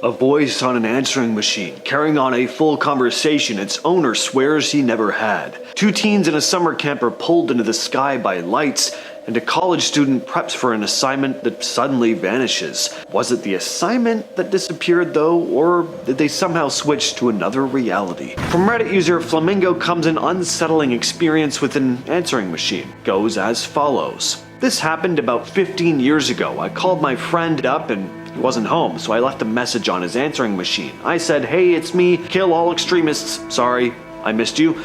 A voice on an answering machine, carrying on a full conversation its owner swears he never had. Two teens in a summer camp are pulled into the sky by lights, and a college student preps for an assignment that suddenly vanishes. Was it the assignment that disappeared though, or did they somehow switch to another reality? From Reddit user Flamingo comes an unsettling experience with an answering machine. Goes as follows. This happened about 15 years ago. I called my friend up and he wasn't home, so I left a message on his answering machine. I said, "Hey, it's me, kill all extremists. Sorry, I missed you.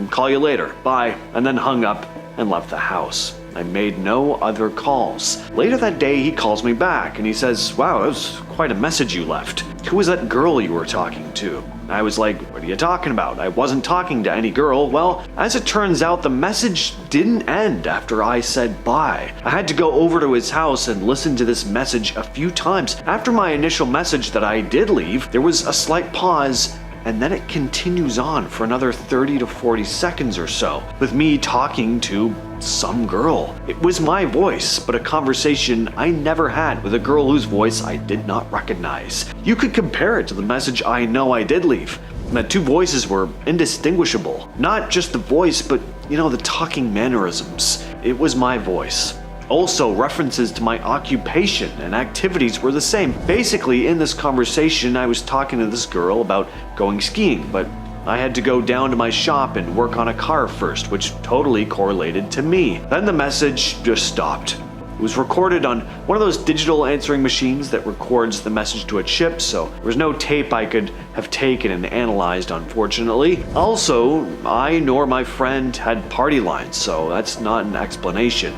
Call you later. Bye," and then hung up and left the house. I made no other calls. Later that day, he calls me back and he says, "Wow, that was quite a message you left. Who was that girl you were talking to?" I was like, "What are you talking about? I wasn't talking to any girl." Well, as it turns out, the message didn't end after I said bye. I had to go over to his house and listen to this message a few times. After my initial message that I did leave, there was a slight pause, and then it continues on for another 30 to 40 seconds or so, with me talking to some girl. It was my voice, but a conversation I never had with a girl whose voice I did not recognize. You could compare it to the message I know I did leave. The two voices were indistinguishable. Not just the voice, but the talking mannerisms. It was my voice. Also, references to my occupation and activities were the same. Basically, in this conversation, I was talking to this girl about going skiing, but I had to go down to my shop and work on a car first, which totally correlated to me. Then the message just stopped. It was recorded on one of those digital answering machines that records the message to a chip, so there was no tape I could have taken and analyzed, unfortunately. Also, I nor my friend had party lines, so that's not an explanation.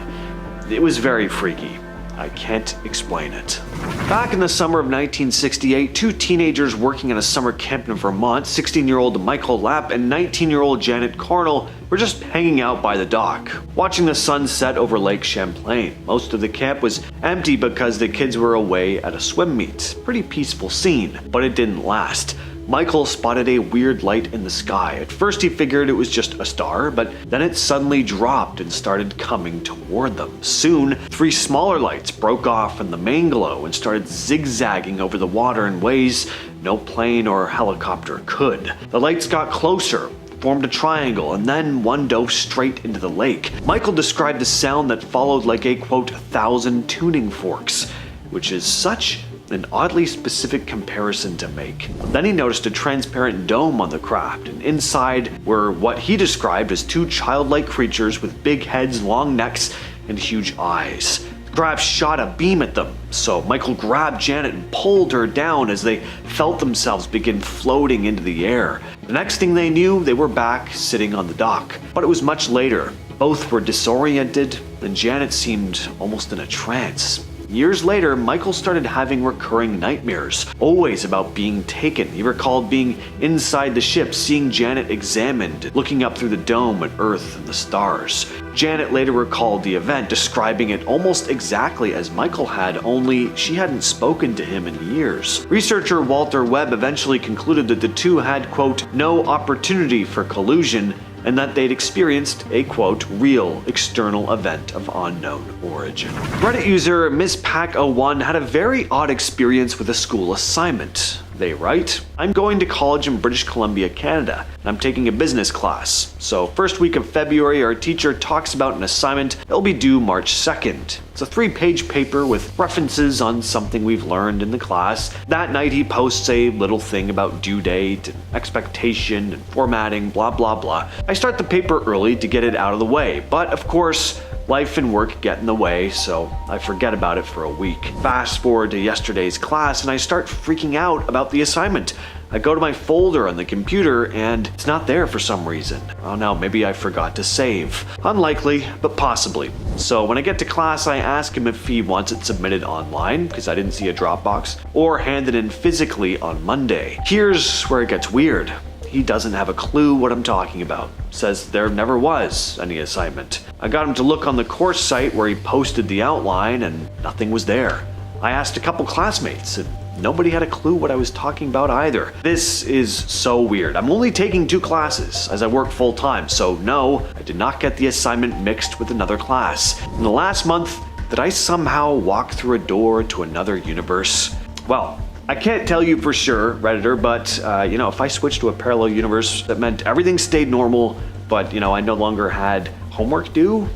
It was very freaky. I can't explain it. Back in the summer of 1968, two teenagers working at a summer camp in Vermont, 16-year-old Michael Lapp and 19-year-old Janet Carnell, were just hanging out by the dock, watching the sun set over Lake Champlain. Most of the camp was empty because the kids were away at a swim meet. Pretty peaceful scene, but it didn't last. Michael spotted a weird light in the sky. At first he figured it was just a star, but then it suddenly dropped and started coming toward them. Soon, three smaller lights broke off from the main glow and started zigzagging over the water in ways no plane or helicopter could. The lights got closer, formed a triangle, and then one dove straight into the lake. Michael described the sound that followed like a, quote, 1,000 tuning forks, which is such an oddly specific comparison to make. Then he noticed a transparent dome on the craft, and inside were what he described as two childlike creatures with big heads, long necks, and huge eyes. The craft shot a beam at them, so Michael grabbed Janet and pulled her down as they felt themselves begin floating into the air. The next thing they knew, they were back sitting on the dock. But it was much later. Both were disoriented, and Janet seemed almost in a trance. Years later, Michael started having recurring nightmares, always about being taken. He recalled being inside the ship, seeing Janet examined, looking up through the dome at Earth and the stars. Janet later recalled the event, describing it almost exactly as Michael had, only she hadn't spoken to him in years. Researcher Walter Webb eventually concluded that the two had, quote, no opportunity for collusion, and that they'd experienced a, quote, real external event of unknown origin. Reddit user MissPack01 had a very odd experience with a school assignment. They write, "I'm going to college in British Columbia, Canada, and I'm taking a business class. So first week of February, our teacher talks about an assignment that'll be due March 2nd. It's a 3-page paper with references on something we've learned in the class. That night he posts a little thing about due date and expectation and formatting, blah blah blah. I start the paper early to get it out of the way, but of course, life and work get in the way, so I forget about it for a week. Fast forward to yesterday's class and I start freaking out about the assignment. I go to my folder on the computer and it's not there for some reason. Oh no, maybe I forgot to save. Unlikely, but possibly. So when I get to class, I ask him if he wants it submitted online, because I didn't see a Dropbox, or handed in physically on Monday. Here's where it gets weird. He doesn't have a clue what I'm talking about. Says there never was any assignment. I got him to look on the course site where he posted the outline and nothing was there. I asked a couple classmates and nobody had a clue what I was talking about either. This is so weird. I'm only taking 2 classes as I work full time, so no, I did not get the assignment mixed with another class. In the last month, did I somehow walk through a door to another universe? Well, I can't tell you for sure, Redditor, but if I switched to a parallel universe that meant everything stayed normal, but I no longer had homework due,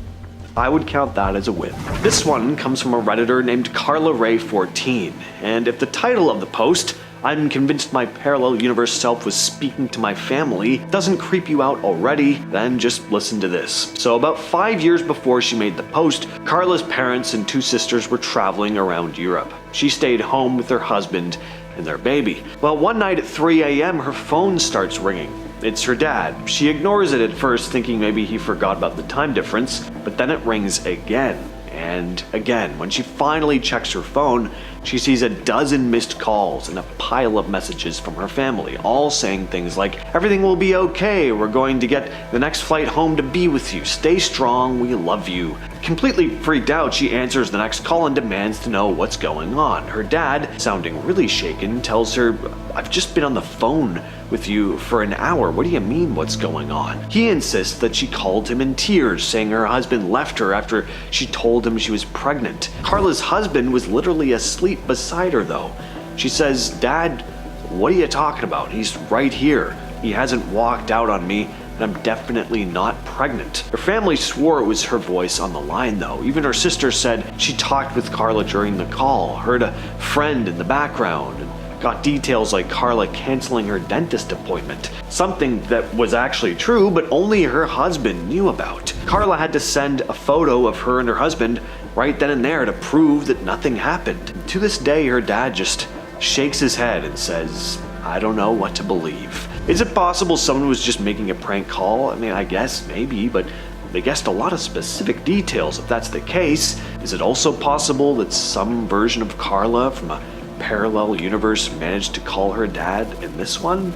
I would count that as a win. This one comes from a Redditor named Carla Ray 14, and if the title of the post, "I'm convinced my parallel universe self was speaking to my family," doesn't creep you out already, then just listen to this. So about 5 years before she made the post, Carla's parents and 2 sisters were traveling around Europe. She stayed home with her husband and their baby. Well, one night at 3 a.m. her phone starts ringing. It's her dad. She ignores it at first, thinking maybe he forgot about the time difference, but then it rings again and again. When she finally checks her phone, she sees a dozen missed calls and a pile of messages from her family, all saying things like, "Everything will be okay, we're going to get the next flight home to be with you, stay strong, we love you." Completely freaked out, she answers the next call and demands to know what's going on. Her dad, sounding really shaken, tells her, "I've just been on the phone with you for an hour. What do you mean, what's going on?" He insists that she called him in tears, saying her husband left her after she told him she was pregnant. Carla's husband was literally asleep beside her though. She says, "Dad, what are you talking about? He's right here. He hasn't walked out on me, and I'm definitely not pregnant." Her family swore it was her voice on the line though. Even her sister said she talked with Carla during the call, heard a friend in the background, and got details like Carla canceling her dentist appointment. Something that was actually true, but only her husband knew about. Carla had to send a photo of her and her husband right then and there to prove that nothing happened. And to this day, her dad just shakes his head and says, "I don't know what to believe." Is it possible someone was just making a prank call? I mean, I guess maybe, but they guessed a lot of specific details if that's the case. Is it also possible that some version of Carla from a parallel universe managed to call her dad in this one?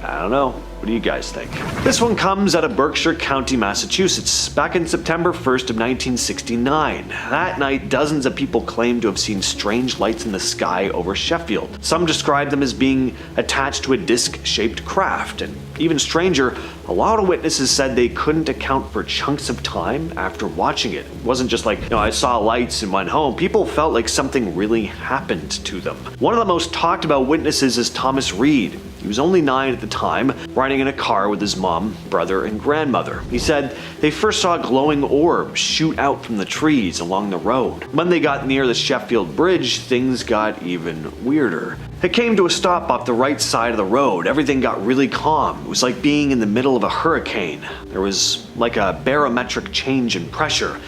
I don't know. What do you guys think? This one comes out of Berkshire County, Massachusetts, back in September 1st of 1969. That night, dozens of people claimed to have seen strange lights in the sky over Sheffield. Some described them as being attached to a disc-shaped craft, and even stranger, a lot of witnesses said they couldn't account for chunks of time after watching it. It wasn't just like, I saw lights and went home. People felt like something really happened to them. One of the most talked about witnesses is Thomas Reed. He was only 9 at the time, riding in a car with his mom, brother, and grandmother. He said they first saw glowing orbs shoot out from the trees along the road. When they got near the Sheffield Bridge, things got even weirder. It came to a stop off the right side of the road. Everything got really calm. It was like being in the middle of a hurricane. There was like a barometric change in pressure.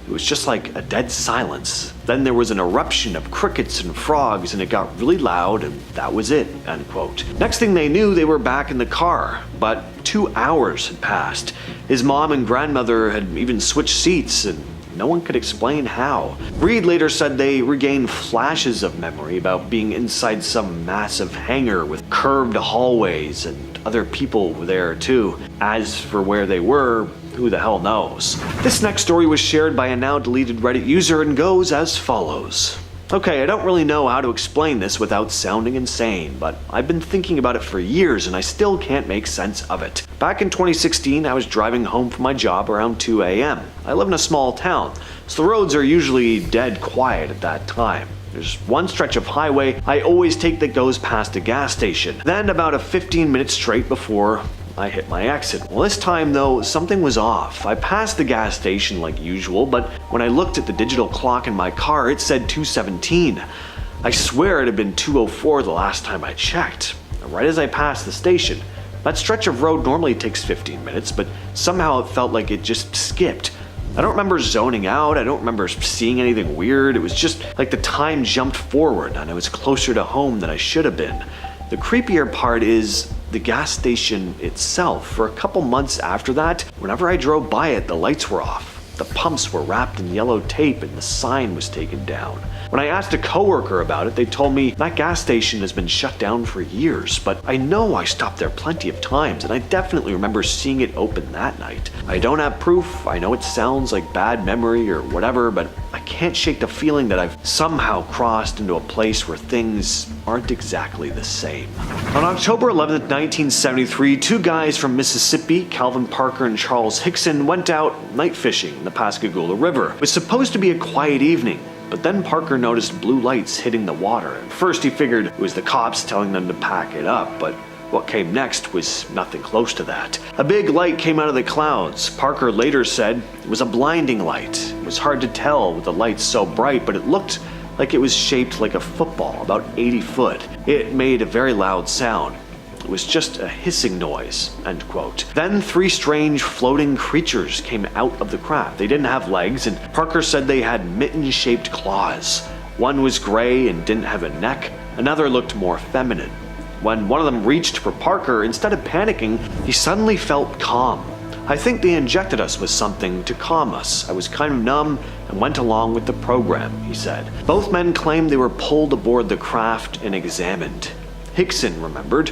It was just like a dead silence. Then there was an eruption of crickets and frogs, and it got really loud, and that was it, end quote. Next thing they knew, they were back in the car, but 2 hours had passed. His mom and grandmother had even switched seats, and no one could explain how. Reed later said they regained flashes of memory about being inside some massive hangar with curved hallways, and other people were there too. As for where they were, who the hell knows? This next story was shared by a now deleted Reddit user and goes as follows. Okay, I don't really know how to explain this without sounding insane, but I've been thinking about it for years and I still can't make sense of it. Back in 2016, I was driving home from my job around 2 a.m. I live in a small town, so the roads are usually dead quiet at that time. There's one stretch of highway I always take that goes past a gas station, then about a 15-minute straight before I hit my exit. Well, this time though, something was off. I passed the gas station like usual, but when I looked at the digital clock in my car, it said 2:17. I swear it had been 2:04 the last time I checked. Right as I passed the station, that stretch of road normally takes 15 minutes, but somehow it felt like it just skipped. I don't remember zoning out, I don't remember seeing anything weird. It was just like the time jumped forward and I was closer to home than I should have been. The creepier part is the gas station itself. For a couple months after that, whenever I drove by it, the lights were off. The pumps were wrapped in yellow tape and the sign was taken down. When I asked a coworker about it, they told me that gas station has been shut down for years, but I know I stopped there plenty of times and I definitely remember seeing it open that night. I don't have proof, I know it sounds like bad memory or whatever, but I can't shake the feeling that I've somehow crossed into a place where things aren't exactly the same. On October 11th, 1973, 2 guys from Mississippi, Calvin Parker and Charles Hickson, went out night fishing in the Pascagoula River. It was supposed to be a quiet evening. but then Parker noticed blue lights hitting the water. At first he figured it was the cops telling them to pack it up, but what came next was nothing close to that. A big light came out of the clouds. Parker later said it was a blinding light. It was hard to tell with the lights so bright, but it looked like it was shaped like a football, about 80 foot. It made a very loud sound. It was just a hissing noise, end quote. Then 3 strange floating creatures came out of the craft. They didn't have legs, and Parker said they had mitten-shaped claws. One was gray and didn't have a neck. Another looked more feminine. When one of them reached for Parker, instead of panicking, he suddenly felt calm. I think they injected us with something to calm us. I was kind of numb and went along with the program, he said. Both men claimed they were pulled aboard the craft and examined. Hickson remembered.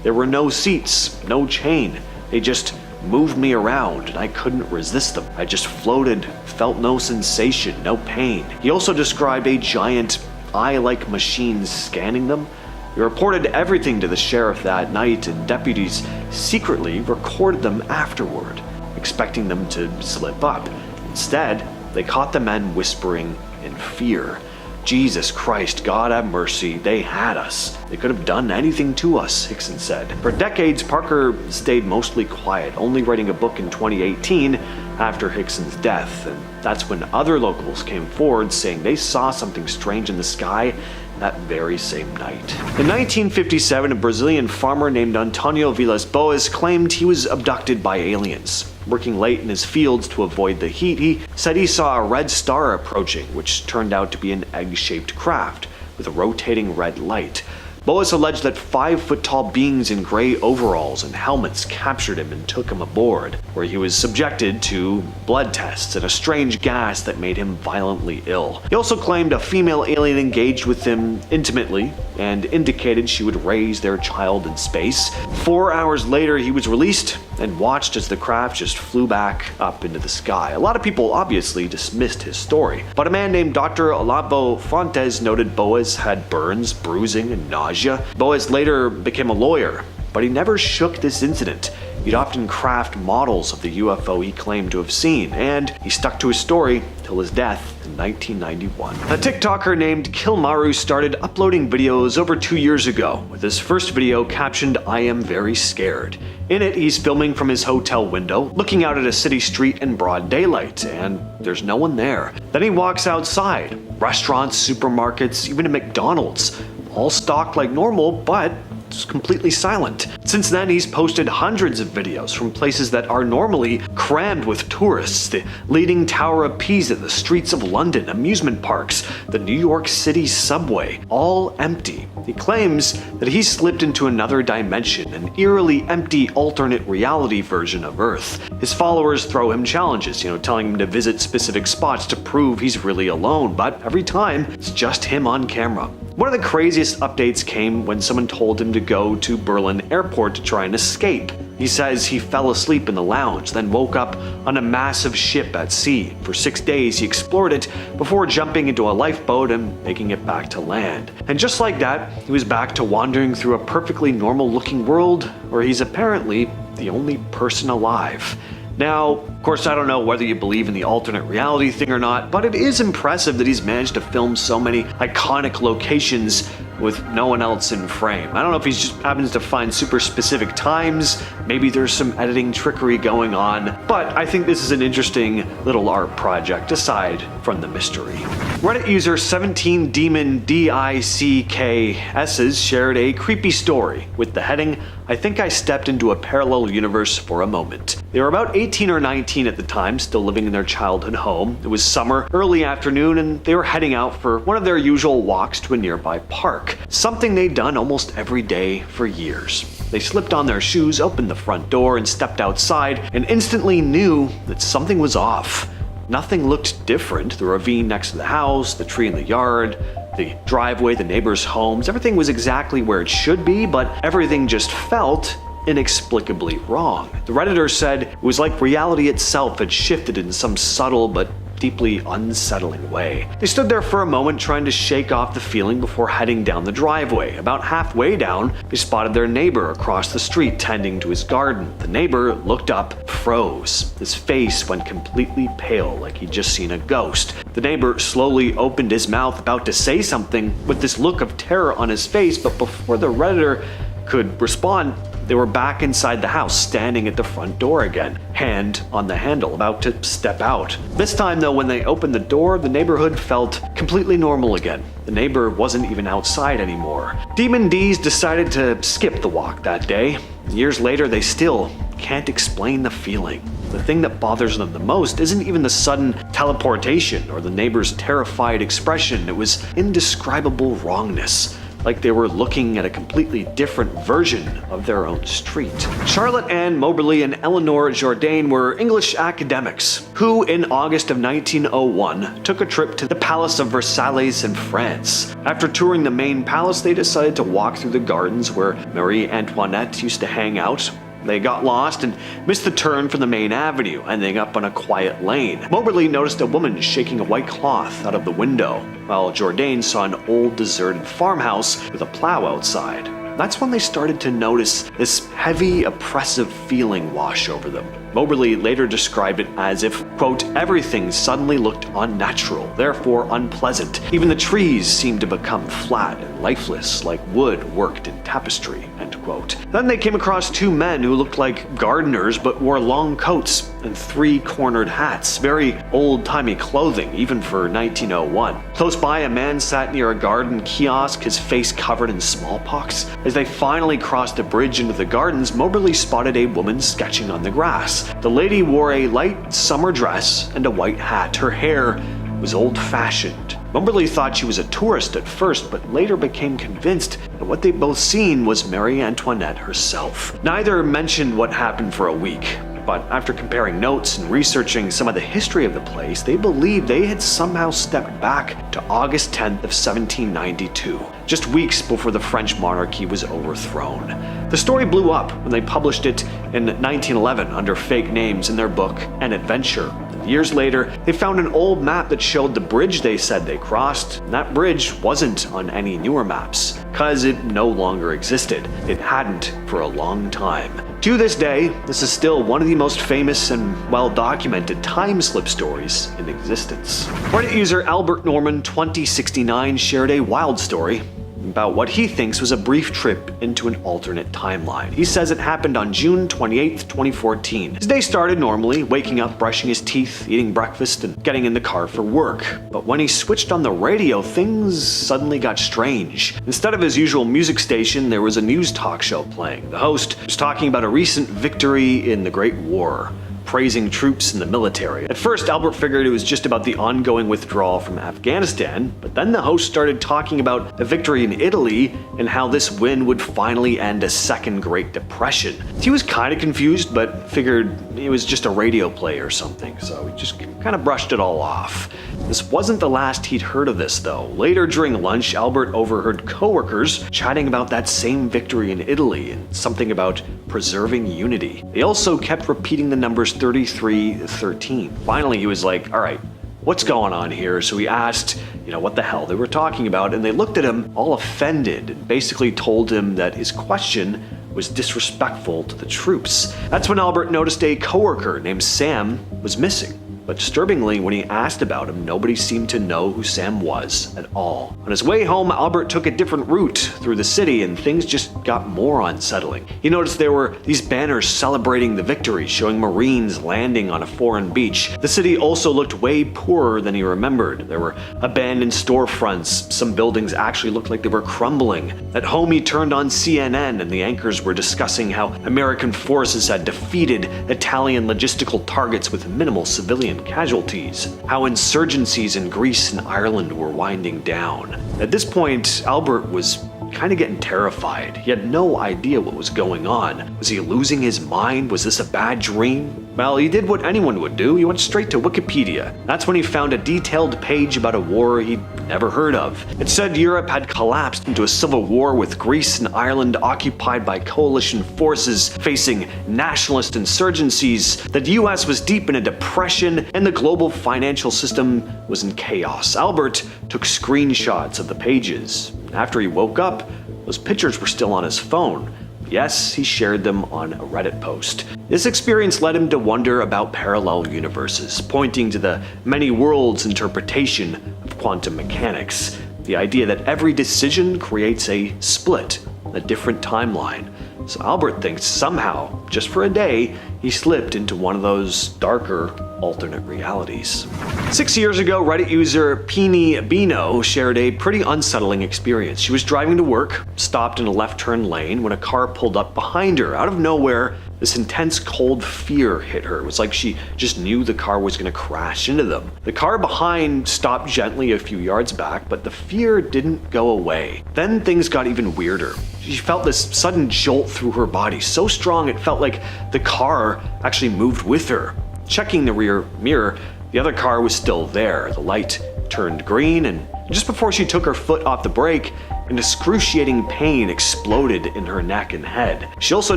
There were no seats, no chain. They just moved me around and I couldn't resist them. I just floated, felt no sensation, no pain. He also described a giant eye-like machine scanning them. He reported everything to the sheriff that night, and deputies secretly recorded them afterward, expecting them to slip up. Instead, they caught the men whispering in fear. Jesus Christ, God have mercy, they had us. They could have done anything to us, Hickson said. For decades, Parker stayed mostly quiet, only writing a book in 2018 after Hickson's death, and that's when other locals came forward saying they saw something strange in the sky that very same night. In 1957, a Brazilian farmer named Antonio Villas-Boas claimed he was abducted by aliens. Working late in his fields to avoid the heat, he said he saw a red star approaching, which turned out to be an egg-shaped craft with a rotating red light. Boas alleged that 5-foot-tall beings in gray overalls and helmets captured him and took him aboard, where he was subjected to blood tests and a strange gas that made him violently ill. He also claimed a female alien engaged with him intimately and indicated she would raise their child in space. 4 hours later, he was released and watched as the craft just flew back up into the sky. A lot of people obviously dismissed his story, but a man named Dr. Olavo Fontes noted Boas had burns, bruising, and nausea. Boas later became a lawyer, but he never shook this incident. He'd often craft models of the UFO he claimed to have seen, and he stuck to his story till his death in 1991. A TikToker named Kilmaru started uploading videos over 2 years ago, with his first video captioned, "I am very scared." In it, he's filming from his hotel window, looking out at a city street in broad daylight, and there's no one there. Then he walks outside. Restaurants, supermarkets, even a McDonald's, all stocked like normal, but it's completely silent. Since then, he's posted hundreds of videos from places that are normally crammed with tourists: the Leaning Tower of Pisa, the streets of London, amusement parks, the New York City subway, all empty. He claims that he slipped into another dimension, an eerily empty alternate reality version of Earth. His followers throw him challenges, telling him to visit specific spots to prove he's really alone, but every time, it's just him on camera. One of the craziest updates came when someone told him to go to Berlin airport to try and escape. He says he fell asleep in the lounge, then woke up on a massive ship at sea. For 6 days, he explored it before jumping into a lifeboat and making it back to land. And just like that, he was back to wandering through a perfectly normal-looking world where he's apparently the only person alive. Now, of course, I don't know whether you believe in the alternate reality thing or not, but it is impressive that he's managed to film so many iconic locations with no one else in frame. I don't know if he just happens to find super specific times, maybe there's some editing trickery going on, but I think this is an interesting little art project aside from the mystery. Reddit user 17DemondICKS's shared a creepy story with the heading, "I think I stepped into a parallel universe for a moment." They were about 18 or 19 at the time, still living in their childhood home. It was summer, early afternoon, and they were heading out for one of their usual walks to a nearby park. Something they'd done almost every day for years. They slipped on their shoes, opened the front door, and stepped outside, and instantly knew that something was off. Nothing looked different. The ravine next to the house, the tree in the yard, the driveway, the neighbors' homes, everything was exactly where it should be, but everything just felt inexplicably wrong. The Redditor said it was like reality itself had shifted in some subtle but deeply unsettling way. They stood there for a moment trying to shake off the feeling before heading down the driveway. About halfway down, they spotted their neighbor across the street tending to his garden. The neighbor looked up, froze. His face went completely pale, like he'd just seen a ghost. The neighbor slowly opened his mouth, about to say something with this look of terror on his face, but before the Redditor could respond, they were back inside the house, standing at the front door again, hand on the handle, about to step out. This time though, when they opened the door, the neighborhood felt completely normal again. The neighbor wasn't even outside anymore. Demon D's decided to skip the walk that day. Years later, they still can't explain the feeling. The thing that bothers them the most isn't even the sudden teleportation or the neighbor's terrified expression. It was indescribable wrongness, like they were looking at a completely different version of their own street. Charlotte Ann Moberly and Eleanor Jourdain were English academics who, in August of 1901, took a trip to the Palace of Versailles in France. After touring the main palace, they decided to walk through the gardens where Marie Antoinette used to hang out. They got lost and missed the turn from the main avenue, ending up on a quiet lane. Moberly noticed a woman shaking a white cloth out of the window, while Jourdain saw an old deserted farmhouse with a plow outside. That's when they started to notice this heavy, oppressive feeling wash over them. Moberly later described it as if, quote, everything suddenly looked unnatural, therefore unpleasant. Even the trees seemed to become flat and lifeless, like wood worked in tapestry, end quote. Then they came across two men who looked like gardeners but wore long coats and three-cornered hats, very old-timey clothing, even for 1901. Close by, a man sat near a garden kiosk, his face covered in smallpox. As they finally crossed a bridge into the gardens, Moberly spotted a woman sketching on the grass. The lady wore a light summer dress and a white hat. Her hair was old-fashioned. Moberly thought she was a tourist at first, but later became convinced that what they'd both seen was Marie Antoinette herself. Neither mentioned what happened for a week, but after comparing notes and researching some of the history of the place, they believed they had somehow stepped back to August 10th of 1792, just weeks before the French monarchy was overthrown. The story blew up when they published it in 1911 under fake names in their book, An Adventure. Years later, they found an old map that showed the bridge they said they crossed, and that bridge wasn't on any newer maps, cause it no longer existed. It hadn't for a long time. To this day, this is still one of the most famous and well-documented time-slip stories in existence. Reddit user Albert Norman 2069 shared a wild story about what he thinks was a brief trip into an alternate timeline. He says it happened on June 28th, 2014. His day started normally, waking up, brushing his teeth, eating breakfast, and getting in the car for work. But when he switched on the radio, things suddenly got strange. Instead of his usual music station, there was a news talk show playing. The host was talking about a recent victory in the Great War, praising troops in the military. At first, Albert figured it was just about the ongoing withdrawal from Afghanistan, but then the host started talking about a victory in Italy and how this win would finally end a second Great Depression. He was kind of confused, but figured it was just a radio play or something, so he just kind of brushed it all off. This wasn't the last he'd heard of this, though. Later during lunch, Albert overheard coworkers chatting about that same victory in Italy and something about preserving unity. They also kept repeating the numbers 33-13. Finally, he was like, all right, what's going on here? So he asked, what the hell they were talking about, and they looked at him all offended and basically told him that his question was disrespectful to the troops. That's when Albert noticed a coworker named Sam was missing. But disturbingly, when he asked about him, nobody seemed to know who Sam was at all. On his way home, Albert took a different route through the city, and things just got more unsettling. He noticed there were these banners celebrating the victory, showing Marines landing on a foreign beach. The city also looked way poorer than he remembered. There were abandoned storefronts. Some buildings actually looked like they were crumbling. At home, he turned on CNN, and the anchors were discussing how American forces had defeated Italian logistical targets with minimal civilian casualties, how insurgencies in Greece and Ireland were winding down. At this point, Albert was kind of getting terrified. He had no idea what was going on. Was he losing his mind? Was this a bad dream? Well, he did what anyone would do. He went straight to Wikipedia. That's when he found a detailed page about a war he'd never heard of. It said Europe had collapsed into a civil war with Greece and Ireland occupied by coalition forces facing nationalist insurgencies, that the US was deep in a depression, and the global financial system was in chaos. Albert took screenshots of the pages. After he woke up, those pictures were still on his phone. Yes, he shared them on a Reddit post. This experience led him to wonder about parallel universes, pointing to the many worlds interpretation of quantum mechanics. The idea that every decision creates a split, a different timeline. So Albert thinks somehow, just for a day, he slipped into one of those darker alternate realities. 6 years ago, Reddit user Peeny Bino shared a pretty unsettling experience. She was driving to work, stopped in a left turn lane when a car pulled up behind her. Out of nowhere, this intense cold fear hit her. It was like she just knew the car was going to crash into them. The car behind stopped gently a few yards back, but the fear didn't go away. Then things got even weirder. She felt this sudden jolt through her body, so strong it felt like the car actually moved with her. Checking the rear mirror, the other car was still there. The light turned green, and just before she took her foot off the brake, an excruciating pain exploded in her neck and head. She also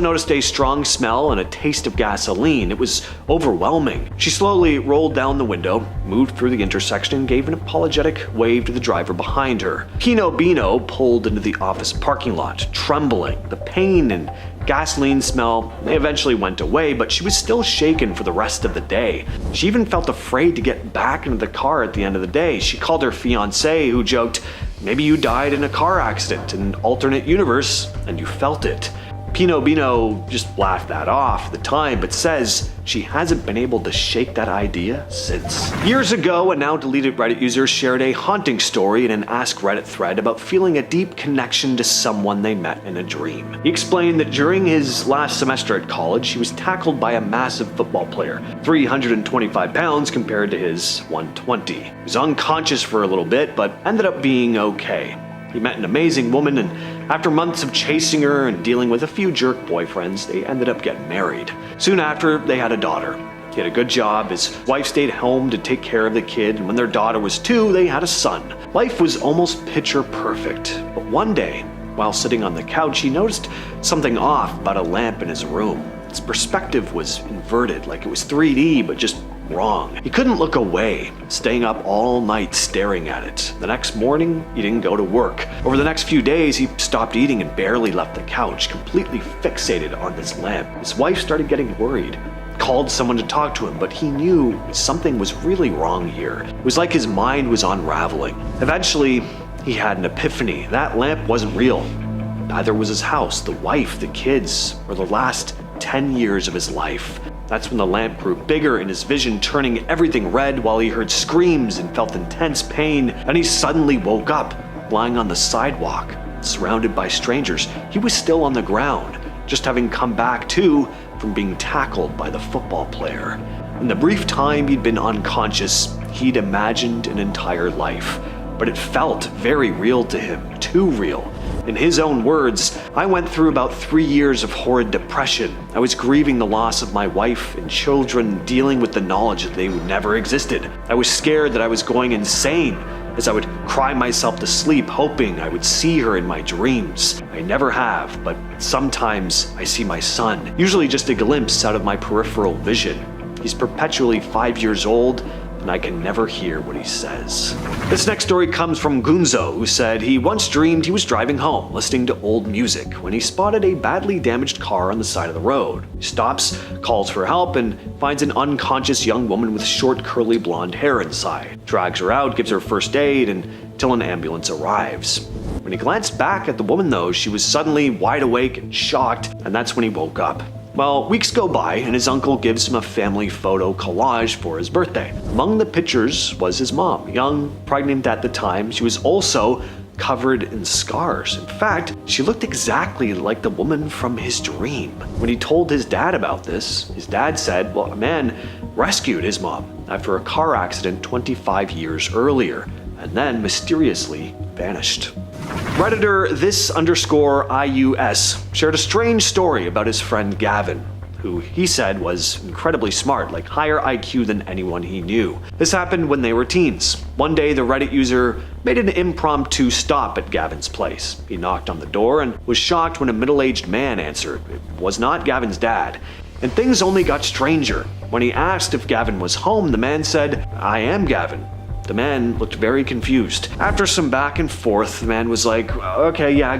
noticed a strong smell and a taste of gasoline. It was overwhelming. She slowly rolled down the window, moved through the intersection, and gave an apologetic wave to the driver behind her. Pino Bino pulled into the office parking lot, trembling. The pain and gasoline smell, they eventually went away, but she was still shaken for the rest of the day. She even felt afraid to get back into the car at the end of the day. She called her fiancé, who joked, "Maybe you died in a car accident in an alternate universe and you felt it." Pino Bino just laughed that off at the time, but says she hasn't been able to shake that idea since. Years ago, a now deleted Reddit user shared a haunting story in an Ask Reddit thread about feeling a deep connection to someone they met in a dream. He explained that during his last semester at college, he was tackled by a massive football player, 325 pounds compared to his 120. He was unconscious for a little bit, but ended up being okay. He met an amazing woman, and after months of chasing her and dealing with a few jerk boyfriends, they ended up getting married. Soon after, they had a daughter. He had a good job, his wife stayed home to take care of the kid, and when their daughter was 2, they had a son. Life was almost picture perfect, but one day, while sitting on the couch, he noticed something off about a lamp in his room. Its perspective was inverted, like it was 3D, but just wrong. He couldn't look away, staying up all night staring at it. The next morning, he didn't go to work. Over the next few days, he stopped eating and barely left the couch, completely fixated on this lamp. His wife started getting worried, called someone to talk to him, but he knew something was really wrong here. It was like his mind was unraveling. Eventually, he had an epiphany. That lamp wasn't real. Neither was his house, the wife, the kids, or the last 10 years of his life. That's when the lamp grew bigger in his vision, turning everything red while he heard screams and felt intense pain. And he suddenly woke up, lying on the sidewalk, surrounded by strangers. He was still on the ground, just having come back too from being tackled by the football player. In the brief time he'd been unconscious, he'd imagined an entire life. But it felt very real to him, too real. In his own words, "I went through about 3 years of horrid depression. I was grieving the loss of my wife and children, dealing with the knowledge that they never existed. I was scared that I was going insane, as I would cry myself to sleep, hoping I would see her in my dreams. I never have, but sometimes I see my son, usually just a glimpse out of my peripheral vision. He's perpetually 5 years old, and I can never hear what he says." This next story comes from Gunzo, who said he once dreamed he was driving home, listening to old music, when he spotted a badly damaged car on the side of the road. He stops, calls for help, and finds an unconscious young woman with short curly blonde hair inside. Drags her out, gives her first aid, until an ambulance arrives. When he glanced back at the woman though, she was suddenly wide awake and shocked, and that's when he woke up. Well, weeks go by, and his uncle gives him a family photo collage for his birthday. Among the pictures was his mom, young, pregnant at the time. She was also covered in scars. In fact, she looked exactly like the woman from his dream. When he told his dad about this, his dad said, well, a man rescued his mom after a car accident 25 years earlier, and then mysteriously vanished. Redditor this_IUS shared a strange story about his friend Gavin, who he said was incredibly smart, like higher IQ than anyone he knew. This happened when they were teens. One day, the Reddit user made an impromptu stop at Gavin's place. He knocked on the door and was shocked when a middle-aged man answered. It was not Gavin's dad. And things only got stranger. When he asked if Gavin was home, the man said, "I am Gavin." The man looked very confused. After some back and forth, the man was like, "Okay, yeah,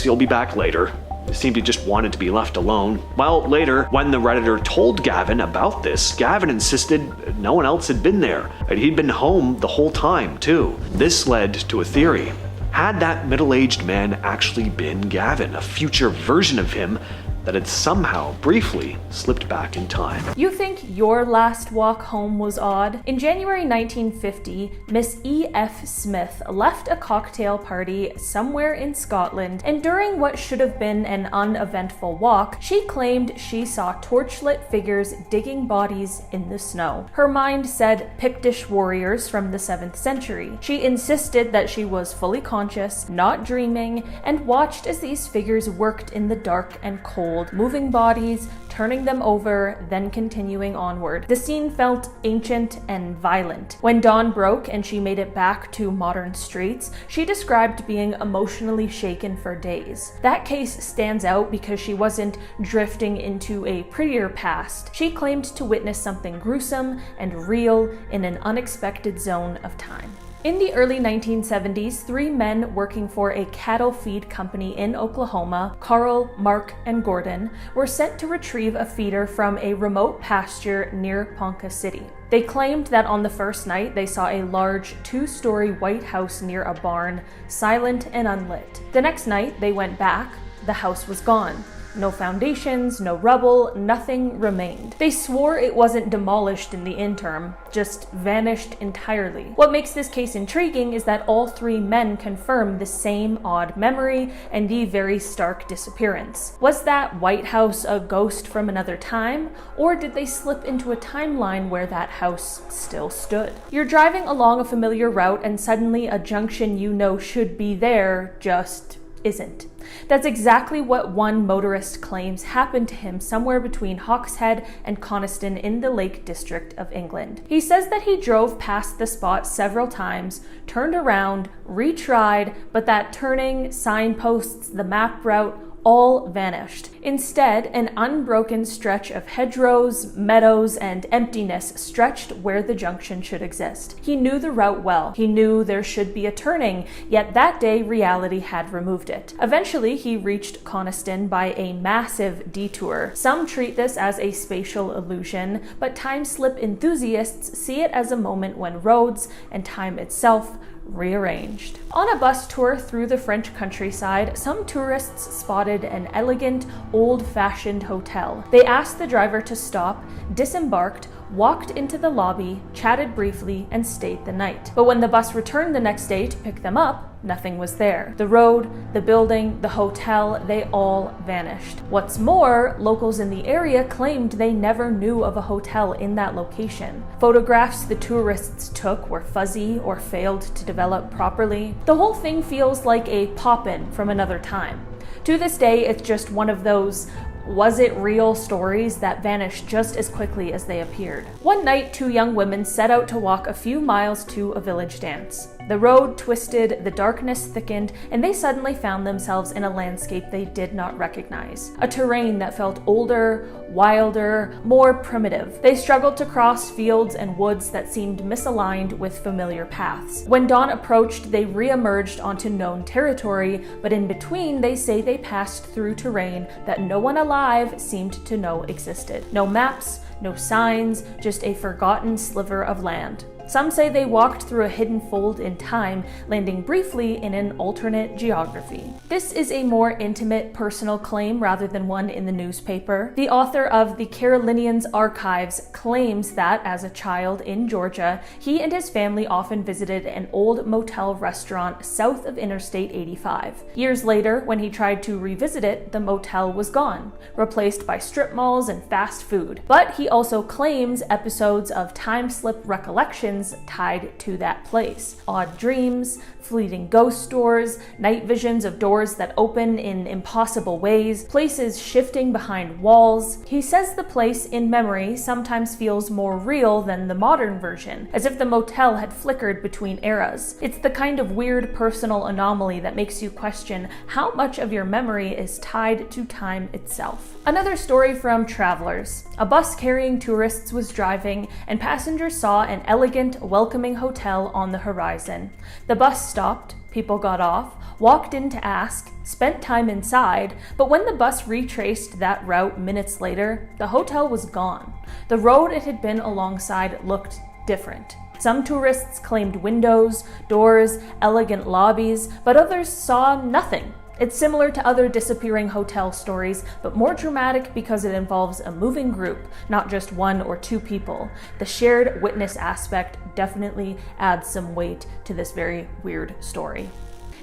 he'll be back later." It seemed he just wanted to be left alone. Well, later, when the Redditor told Gavin about this, Gavin insisted no one else had been there, and he'd been home the whole time, too. This led to a theory. Had that middle-aged man actually been Gavin, a future version of him that had somehow, briefly, slipped back in time? You think your last walk home was odd? In January 1950, Miss E.F. Smith left a cocktail party somewhere in Scotland, and during what should have been an uneventful walk, she claimed she saw torchlit figures digging bodies in the snow. Her mind said Pictish warriors from the 7th century. She insisted that she was fully conscious, not dreaming, and watched as these figures worked in the dark and cold, moving bodies, turning them over, then continuing onward. The scene felt ancient and violent. When dawn broke and she made it back to modern streets, she described being emotionally shaken for days. That case stands out because she wasn't drifting into a prettier past. She claimed to witness something gruesome and real in an unexpected zone of time. In the early 1970s, 3 men working for a cattle feed company in Oklahoma, Carl, Mark, and Gordon, were sent to retrieve a feeder from a remote pasture near Ponca City. They claimed that on the first night they saw a large 2-story white house near a barn, silent and unlit. The next night they went back. The house was gone. No foundations, no rubble, nothing remained. They swore it wasn't demolished in the interim, just vanished entirely. What makes this case intriguing is that all 3 men confirm the same odd memory and the very stark disappearance. Was that White House a ghost from another time, or did they slip into a timeline where that house still stood? You're driving along a familiar route and suddenly a junction you know should be there just isn't. That's exactly what one motorist claims happened to him somewhere between Hawkshead and Coniston in the Lake District of England. He says that he drove past the spot several times, turned around, retried, but that turning, signposts, the map route, all vanished. Instead, an unbroken stretch of hedgerows, meadows, and emptiness stretched where the junction should exist. He knew the route well. He knew there should be a turning, yet that day reality had removed it. Eventually, he reached Coniston by a massive detour. Some treat this as a spatial illusion, but time slip enthusiasts see it as a moment when roads and time itself rearranged. On a bus tour through the French countryside, some tourists spotted an elegant, old-fashioned hotel. They asked the driver to stop, disembarked, walked into the lobby, chatted briefly, and stayed the night. But when the bus returned the next day to pick them up, nothing was there. The road, the building, the hotel, they all vanished. What's more, locals in the area claimed they never knew of a hotel in that location. Photographs the tourists took were fuzzy or failed to develop properly. The whole thing feels like a pop-in from another time. To this day, it's just one of those was it real stories that vanished just as quickly as they appeared. One night, 2 young women set out to walk a few miles to a village dance. The road twisted, the darkness thickened, and they suddenly found themselves in a landscape they did not recognize. A terrain that felt older, wilder, more primitive. They struggled to cross fields and woods that seemed misaligned with familiar paths. When dawn approached, they re-emerged onto known territory, but in between, they say they passed through terrain that no one alive seemed to know existed. No maps, no signs, just a forgotten sliver of land. Some say they walked through a hidden fold in time, landing briefly in an alternate geography. This is a more intimate, personal claim rather than one in the newspaper. The author of The Carolinians Archives claims that, as a child in Georgia, he and his family often visited an old motel restaurant south of Interstate 85. Years later, when he tried to revisit it, the motel was gone, replaced by strip malls and fast food. But he also claims episodes of time slip recollections things tied to that place. Odd dreams, fleeting ghost doors, night visions of doors that open in impossible ways, places shifting behind walls. He says the place in memory sometimes feels more real than the modern version, as if the motel had flickered between eras. It's the kind of weird personal anomaly that makes you question how much of your memory is tied to time itself. Another story from travelers. A bus carrying tourists was driving, and passengers saw an elegant, welcoming hotel on the horizon. The bus stopped, people got off, walked in to ask, spent time inside, but when the bus retraced that route minutes later, the hotel was gone. The road it had been alongside looked different. Some tourists claimed windows, doors, elegant lobbies, but others saw nothing. It's similar to other disappearing hotel stories, but more dramatic because it involves a moving group, not just one or two people. The shared witness aspect definitely adds some weight to this very weird story.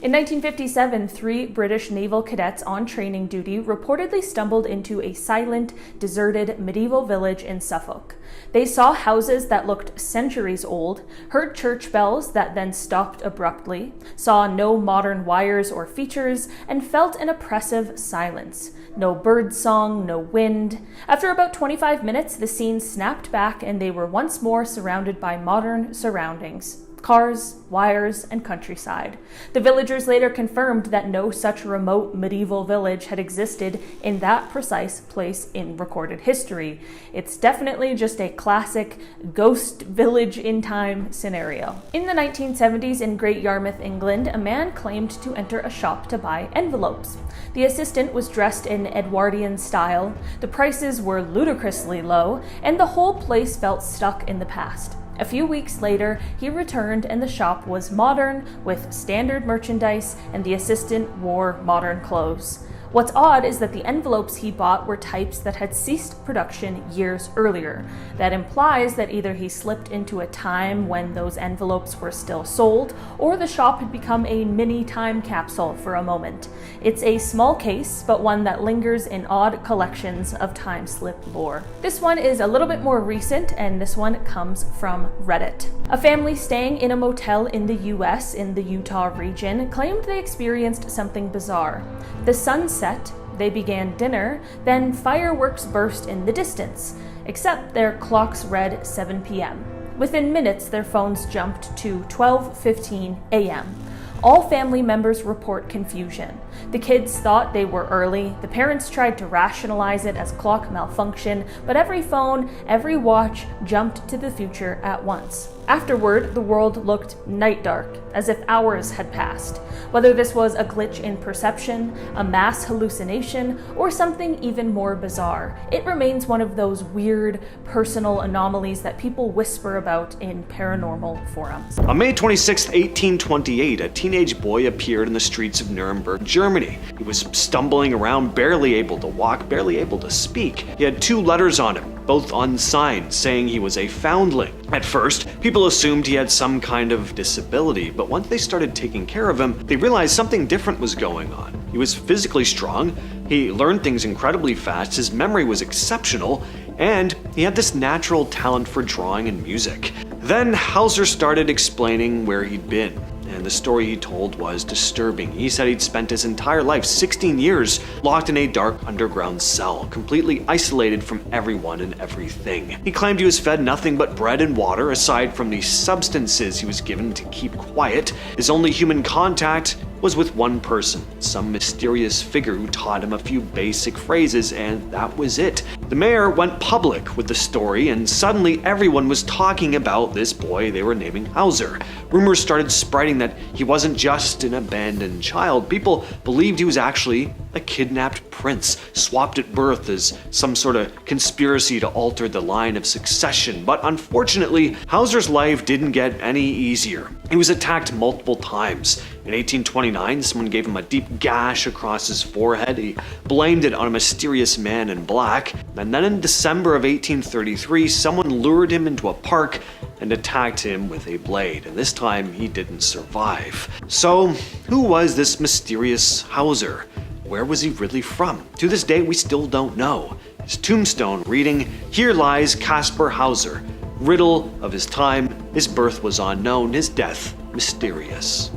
In 1957, 3 British naval cadets on training duty reportedly stumbled into a silent, deserted medieval village in Suffolk. They saw houses that looked centuries old, heard church bells that then stopped abruptly, saw no modern wires or features, and felt an oppressive silence. No bird song, no wind. After about 25 minutes, the scene snapped back and they were once more surrounded by modern surroundings. Cars, wires, and countryside. The villagers later confirmed that no such remote medieval village had existed in that precise place in recorded history. It's definitely just a classic ghost village in time scenario. In the 1970s in Great Yarmouth, England, a man claimed to enter a shop to buy envelopes. The assistant was dressed in Edwardian style, the prices were ludicrously low, and the whole place felt stuck in the past. A few weeks later, he returned and the shop was modern with standard merchandise and the assistant wore modern clothes. What's odd is that the envelopes he bought were types that had ceased production years earlier. That implies that either he slipped into a time when those envelopes were still sold, or the shop had become a mini time capsule for a moment. It's a small case, but one that lingers in odd collections of time slip lore. This one is a little bit more recent, and this one comes from Reddit. A family staying in a motel in the US in the Utah region claimed they experienced something bizarre. The sun set, they began dinner, then fireworks burst in the distance, except their clocks read 7 p.m. Within minutes, their phones jumped to 12:15 a.m. All family members report confusion. The kids thought they were early, the parents tried to rationalize it as clock malfunction, but every phone, every watch jumped to the future at once. Afterward, the world looked night dark, as if hours had passed. Whether this was a glitch in perception, a mass hallucination, or something even more bizarre, it remains one of those weird, personal anomalies that people whisper about in paranormal forums. On May 26, 1828, a teenage boy appeared in the streets of Nuremberg, Germany. He was stumbling around, barely able to walk, barely able to speak. He had 2 letters on him, both unsigned, saying he was a foundling. At first, people assumed he had some kind of disability, but once they started taking care of him, they realized something different was going on. He was physically strong, he learned things incredibly fast, his memory was exceptional, and he had this natural talent for drawing and music. Then Hauser started explaining where he'd been. And the story he told was disturbing. He said he'd spent his entire life, 16 years, locked in a dark underground cell, completely isolated from everyone and everything. He claimed he was fed nothing but bread and water, aside from the substances he was given to keep quiet. His only human contact was with one person, some mysterious figure who taught him a few basic phrases, and that was it. The mayor went public with the story, and suddenly everyone was talking about this boy they were naming Hauser. Rumors started spreading that he wasn't just an abandoned child. People believed he was actually a kidnapped prince, swapped at birth as some sort of conspiracy to alter the line of succession. But unfortunately, Hauser's life didn't get any easier. He was attacked multiple times. In 1829, someone gave him a deep gash across his forehead. He blamed it on a mysterious man in black. And then in December of 1833, someone lured him into a park and attacked him with a blade. And this time, he didn't survive. So, who was this mysterious Hauser? Where was he really from? To this day, we still don't know. His tombstone reading, "Here lies Caspar Hauser, riddle of his time. His birth was unknown, his death mysterious.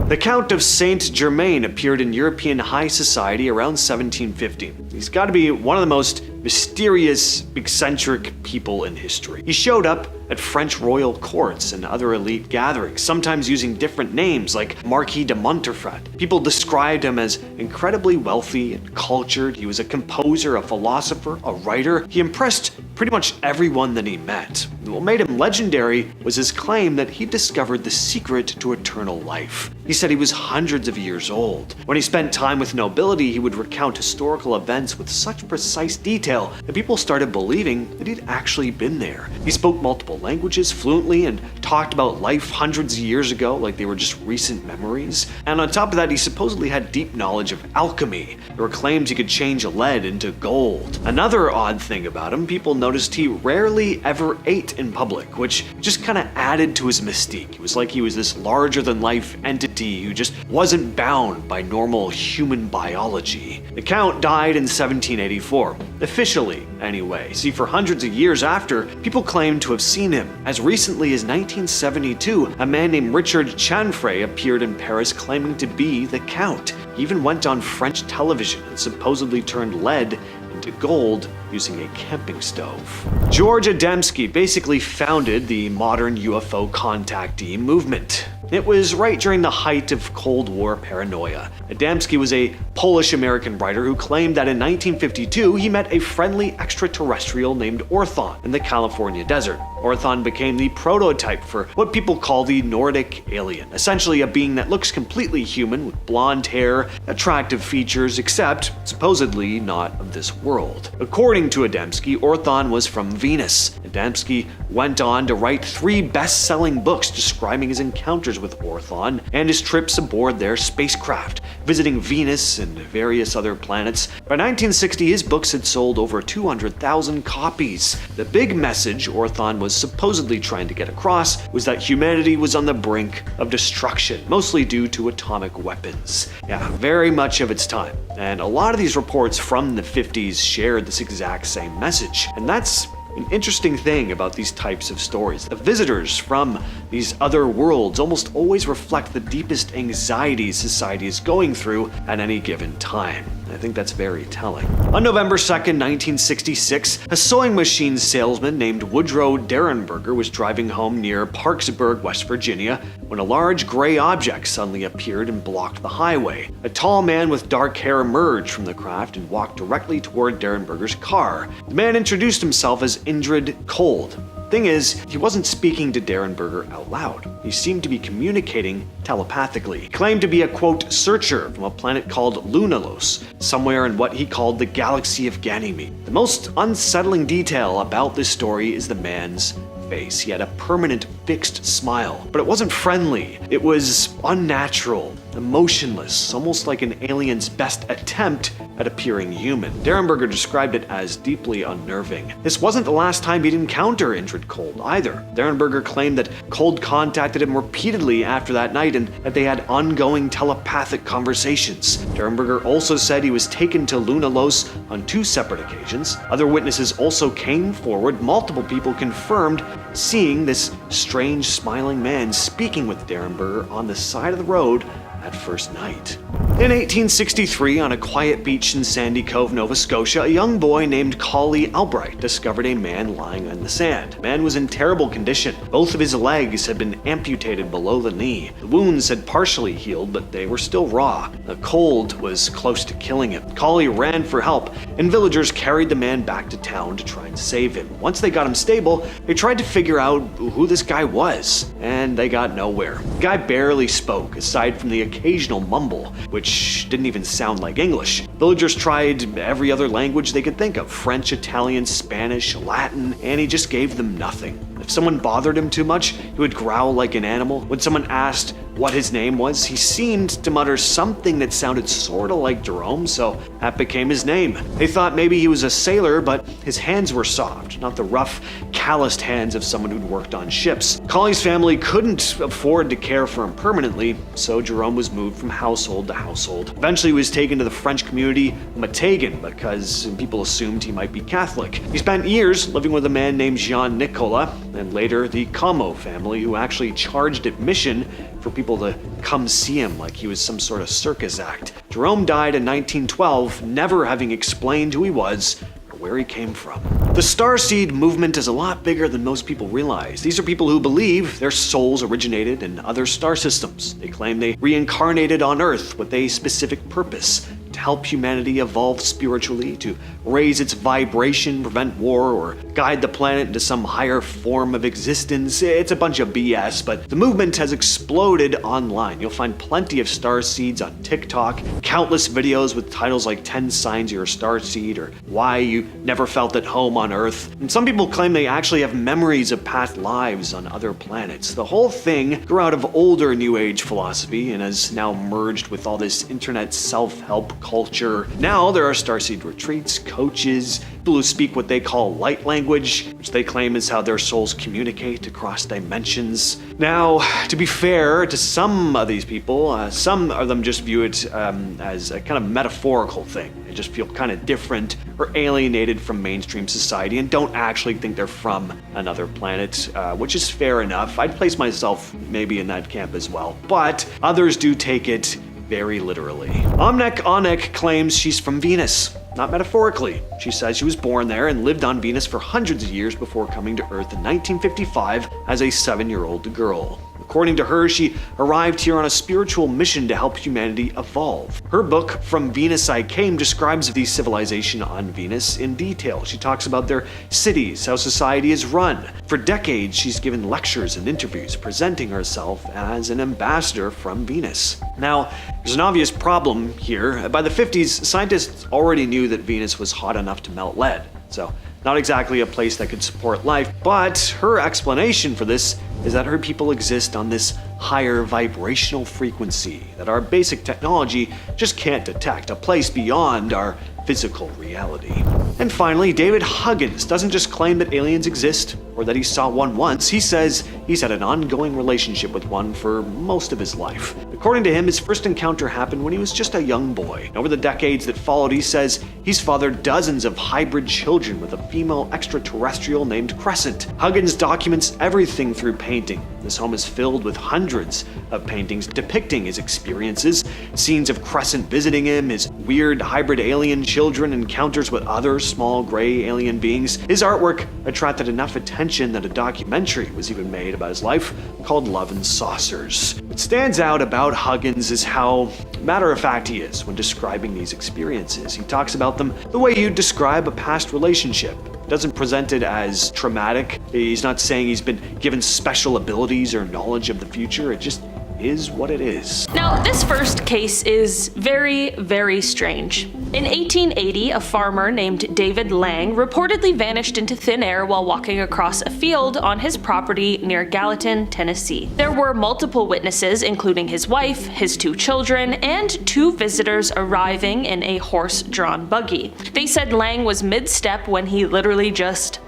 The Count of Saint-Germain appeared in European high society around 1750. He's got to be one of the most mysterious, eccentric people in history. He showed up at French royal courts and other elite gatherings, sometimes using different names like Marquis de Montferrat. People described him as incredibly wealthy and cultured. He was a composer, a philosopher, a writer. He impressed pretty much everyone that he met. What made him legendary was his claim that he discovered the secret to eternal life. He said he was hundreds of years old. When he spent time with nobility, he would recount historical events with such precise detail that people started believing that he'd actually been there. He spoke multiple languages fluently and talked about life hundreds of years ago like they were just recent memories. And on top of that, he supposedly had deep knowledge of alchemy. There were claims he could change lead into gold. Another odd thing about him, people noticed he rarely ever ate in public, which just kind of added to his mystique. It was like he was this larger-than-life entity who just wasn't bound by normal human biology. The Count died in 1784, officially anyway. See, for hundreds of years after, people claimed to have seen him. As recently as 1972, a man named Richard Chanfray appeared in Paris claiming to be the Count. He even went on French television and supposedly turned lead into gold using a camping stove. George Adamski basically founded the modern UFO contactee movement. It was right during the height of Cold War paranoia. Adamski was a Polish-American writer who claimed that in 1952 he met a friendly extraterrestrial named Orthon in the California desert. Orthon became the prototype for what people call the Nordic alien, essentially a being that looks completely human with blonde hair, attractive features, except supposedly not of this world. According to Adamski, Orthon was from Venus. Adamski went on to write 3 best-selling books describing his encounters with Orthon and his trips aboard their spacecraft, visiting Venus and various other planets. By 1960, his books had sold over 200,000 copies. The big message Orthon was supposedly trying to get across was that humanity was on the brink of destruction, mostly due to atomic weapons. Yeah, very much of its time. And a lot of these reports from the 50s shared this exact same message. And that's an interesting thing about these types of stories. The visitors from these other worlds almost always reflect the deepest anxieties society is going through at any given time. I think that's very telling. On November 2nd, 1966, a sewing machine salesman named Woodrow Derenberger was driving home near Parksburg, West Virginia, when a large gray object suddenly appeared and blocked the highway. A tall man with dark hair emerged from the craft and walked directly toward Derenberger's car. The man introduced himself as Indrid Cold. Thing is, he wasn't speaking to Derenberger out loud. He seemed to be communicating telepathically. He claimed to be a, quote, searcher from a planet called Lunalos, somewhere in what he called the galaxy of Ganymede. The most unsettling detail about this story is the man's face. He had a permanent fixed smile, but it wasn't friendly. It was unnatural, emotionless, almost like an alien's best attempt at appearing human. Derenberger described it as deeply unnerving. This wasn't the last time he'd encounter Indrid Cold either. Derenberger claimed that Cold contacted him repeatedly after that night and that they had ongoing telepathic conversations. Derenberger also said he was taken to Lunalos on 2 separate occasions. Other witnesses also came forward. Multiple people confirmed seeing this strange smiling man speaking with Derenberger on the side of the road that first night. In 1863, on a quiet beach in Sandy Cove, Nova Scotia, a young boy named Collie Albright discovered a man lying in the sand. The man was in terrible condition. Both of his legs had been amputated below the knee. The wounds had partially healed, but they were still raw. The cold was close to killing him. Collie ran for help, and villagers carried the man back to town to try and save him. Once they got him stable, they tried to figure out who this guy was, and they got nowhere. The guy barely spoke, aside from the occasional mumble, which didn't even sound like English. Villagers tried every other language they could think of: French, Italian, Spanish, Latin, and he just gave them nothing. If someone bothered him too much, he would growl like an animal. When someone asked what his name was, he seemed to mutter something that sounded sorta like Jerome, so that became his name. They thought maybe he was a sailor, but his hands were soft, not the rough, calloused hands of someone who'd worked on ships. Colley's family couldn't afford to care for him permanently, so Jerome was moved from household to household. Eventually he was taken to the French community Matagan because people assumed he might be Catholic. He spent years living with a man named Jean Nicolas, and later the Como family, who actually charged admission for people to come see him like he was some sort of circus act. Jerome died in 1912, never having explained who he was or where he came from. The starseed movement is a lot bigger than most people realize. These are people who believe their souls originated in other star systems. They claim they reincarnated on Earth with a specific purpose: to help humanity evolve spiritually, to raise its vibration, prevent war, or guide the planet into some higher form of existence. It's a bunch of BS, but the movement has exploded online. You'll find plenty of star seeds on TikTok, countless videos with titles like 10 Signs You're a Starseed or Why You Never Felt at Home on Earth. And some people claim they actually have memories of past lives on other planets. The whole thing grew out of older New Age philosophy and has now merged with all this internet self-help culture. Now there are starseed retreats, coaches, people who speak what they call light language, which they claim is how their souls communicate across dimensions. Now, to be fair to some of these people, some of them just view it as a kind of metaphorical thing. They just feel kind of different or alienated from mainstream society and don't actually think they're from another planet, which is fair enough. I'd place myself maybe in that camp as well. But others do take it very literally. Omnek Onek claims she's from Venus. Not metaphorically. She says she was born there and lived on Venus for hundreds of years before coming to Earth in 1955 as a 7-year-old girl. According to her, she arrived here on a spiritual mission to help humanity evolve. Her book, From Venus I Came, describes the civilization on Venus in detail. She talks about their cities, how society is run. For decades, she's given lectures and interviews, presenting herself as an ambassador from Venus. Now, there's an obvious problem here. By the 50s, scientists already knew that Venus was hot enough to melt lead, so not exactly a place that could support life, but her explanation for this is that her people exist on this higher vibrational frequency that our basic technology just can't detect, a place beyond our physical reality. And finally, David Huggins doesn't just claim that aliens exist or that he saw one once. He says he's had an ongoing relationship with one for most of his life. According to him, his first encounter happened when he was just a young boy. Over the decades that followed, he says he's fathered dozens of hybrid children with a female extraterrestrial named Crescent. Huggins documents everything through painting. This home is filled with hundreds of paintings depicting his experiences, scenes of Crescent visiting him, his weird hybrid alien children, encounters with other small gray alien beings. His artwork attracted enough attention that a documentary was even made about his life called Love and Saucers. What stands out about Huggins is how matter-of-fact he is when describing these experiences. He talks about them the way you'd describe a past relationship. He doesn't present it as traumatic. He's not saying he's been given special abilities or knowledge of the future. It just is what it is. Now, this first case is very, very strange. In 1880, a farmer named David Lang reportedly vanished into thin air while walking across a field on his property near Gallatin, Tennessee. There were multiple witnesses, including his wife, his 2 children, and 2 visitors arriving in a horse-drawn buggy. They said Lang was mid-step when he literally just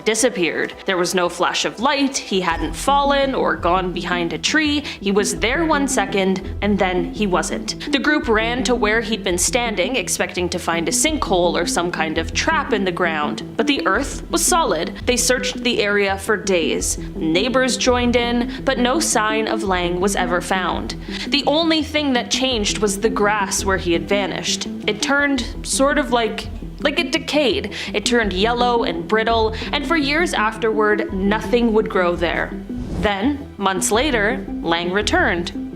disappeared. There was no flash of light, he hadn't fallen or gone behind a tree, he was there 1 second and then he wasn't. The group ran to where he'd been standing, expecting to find a sinkhole or some kind of trap in the ground, but the earth was solid. They searched the area for days. Neighbors joined in, but no sign of Lang was ever found. The only thing that changed was the grass where he had vanished. It turned sort of like it decayed. It turned yellow and brittle, and for years afterward, nothing would grow there. Then, months later, Lang returned.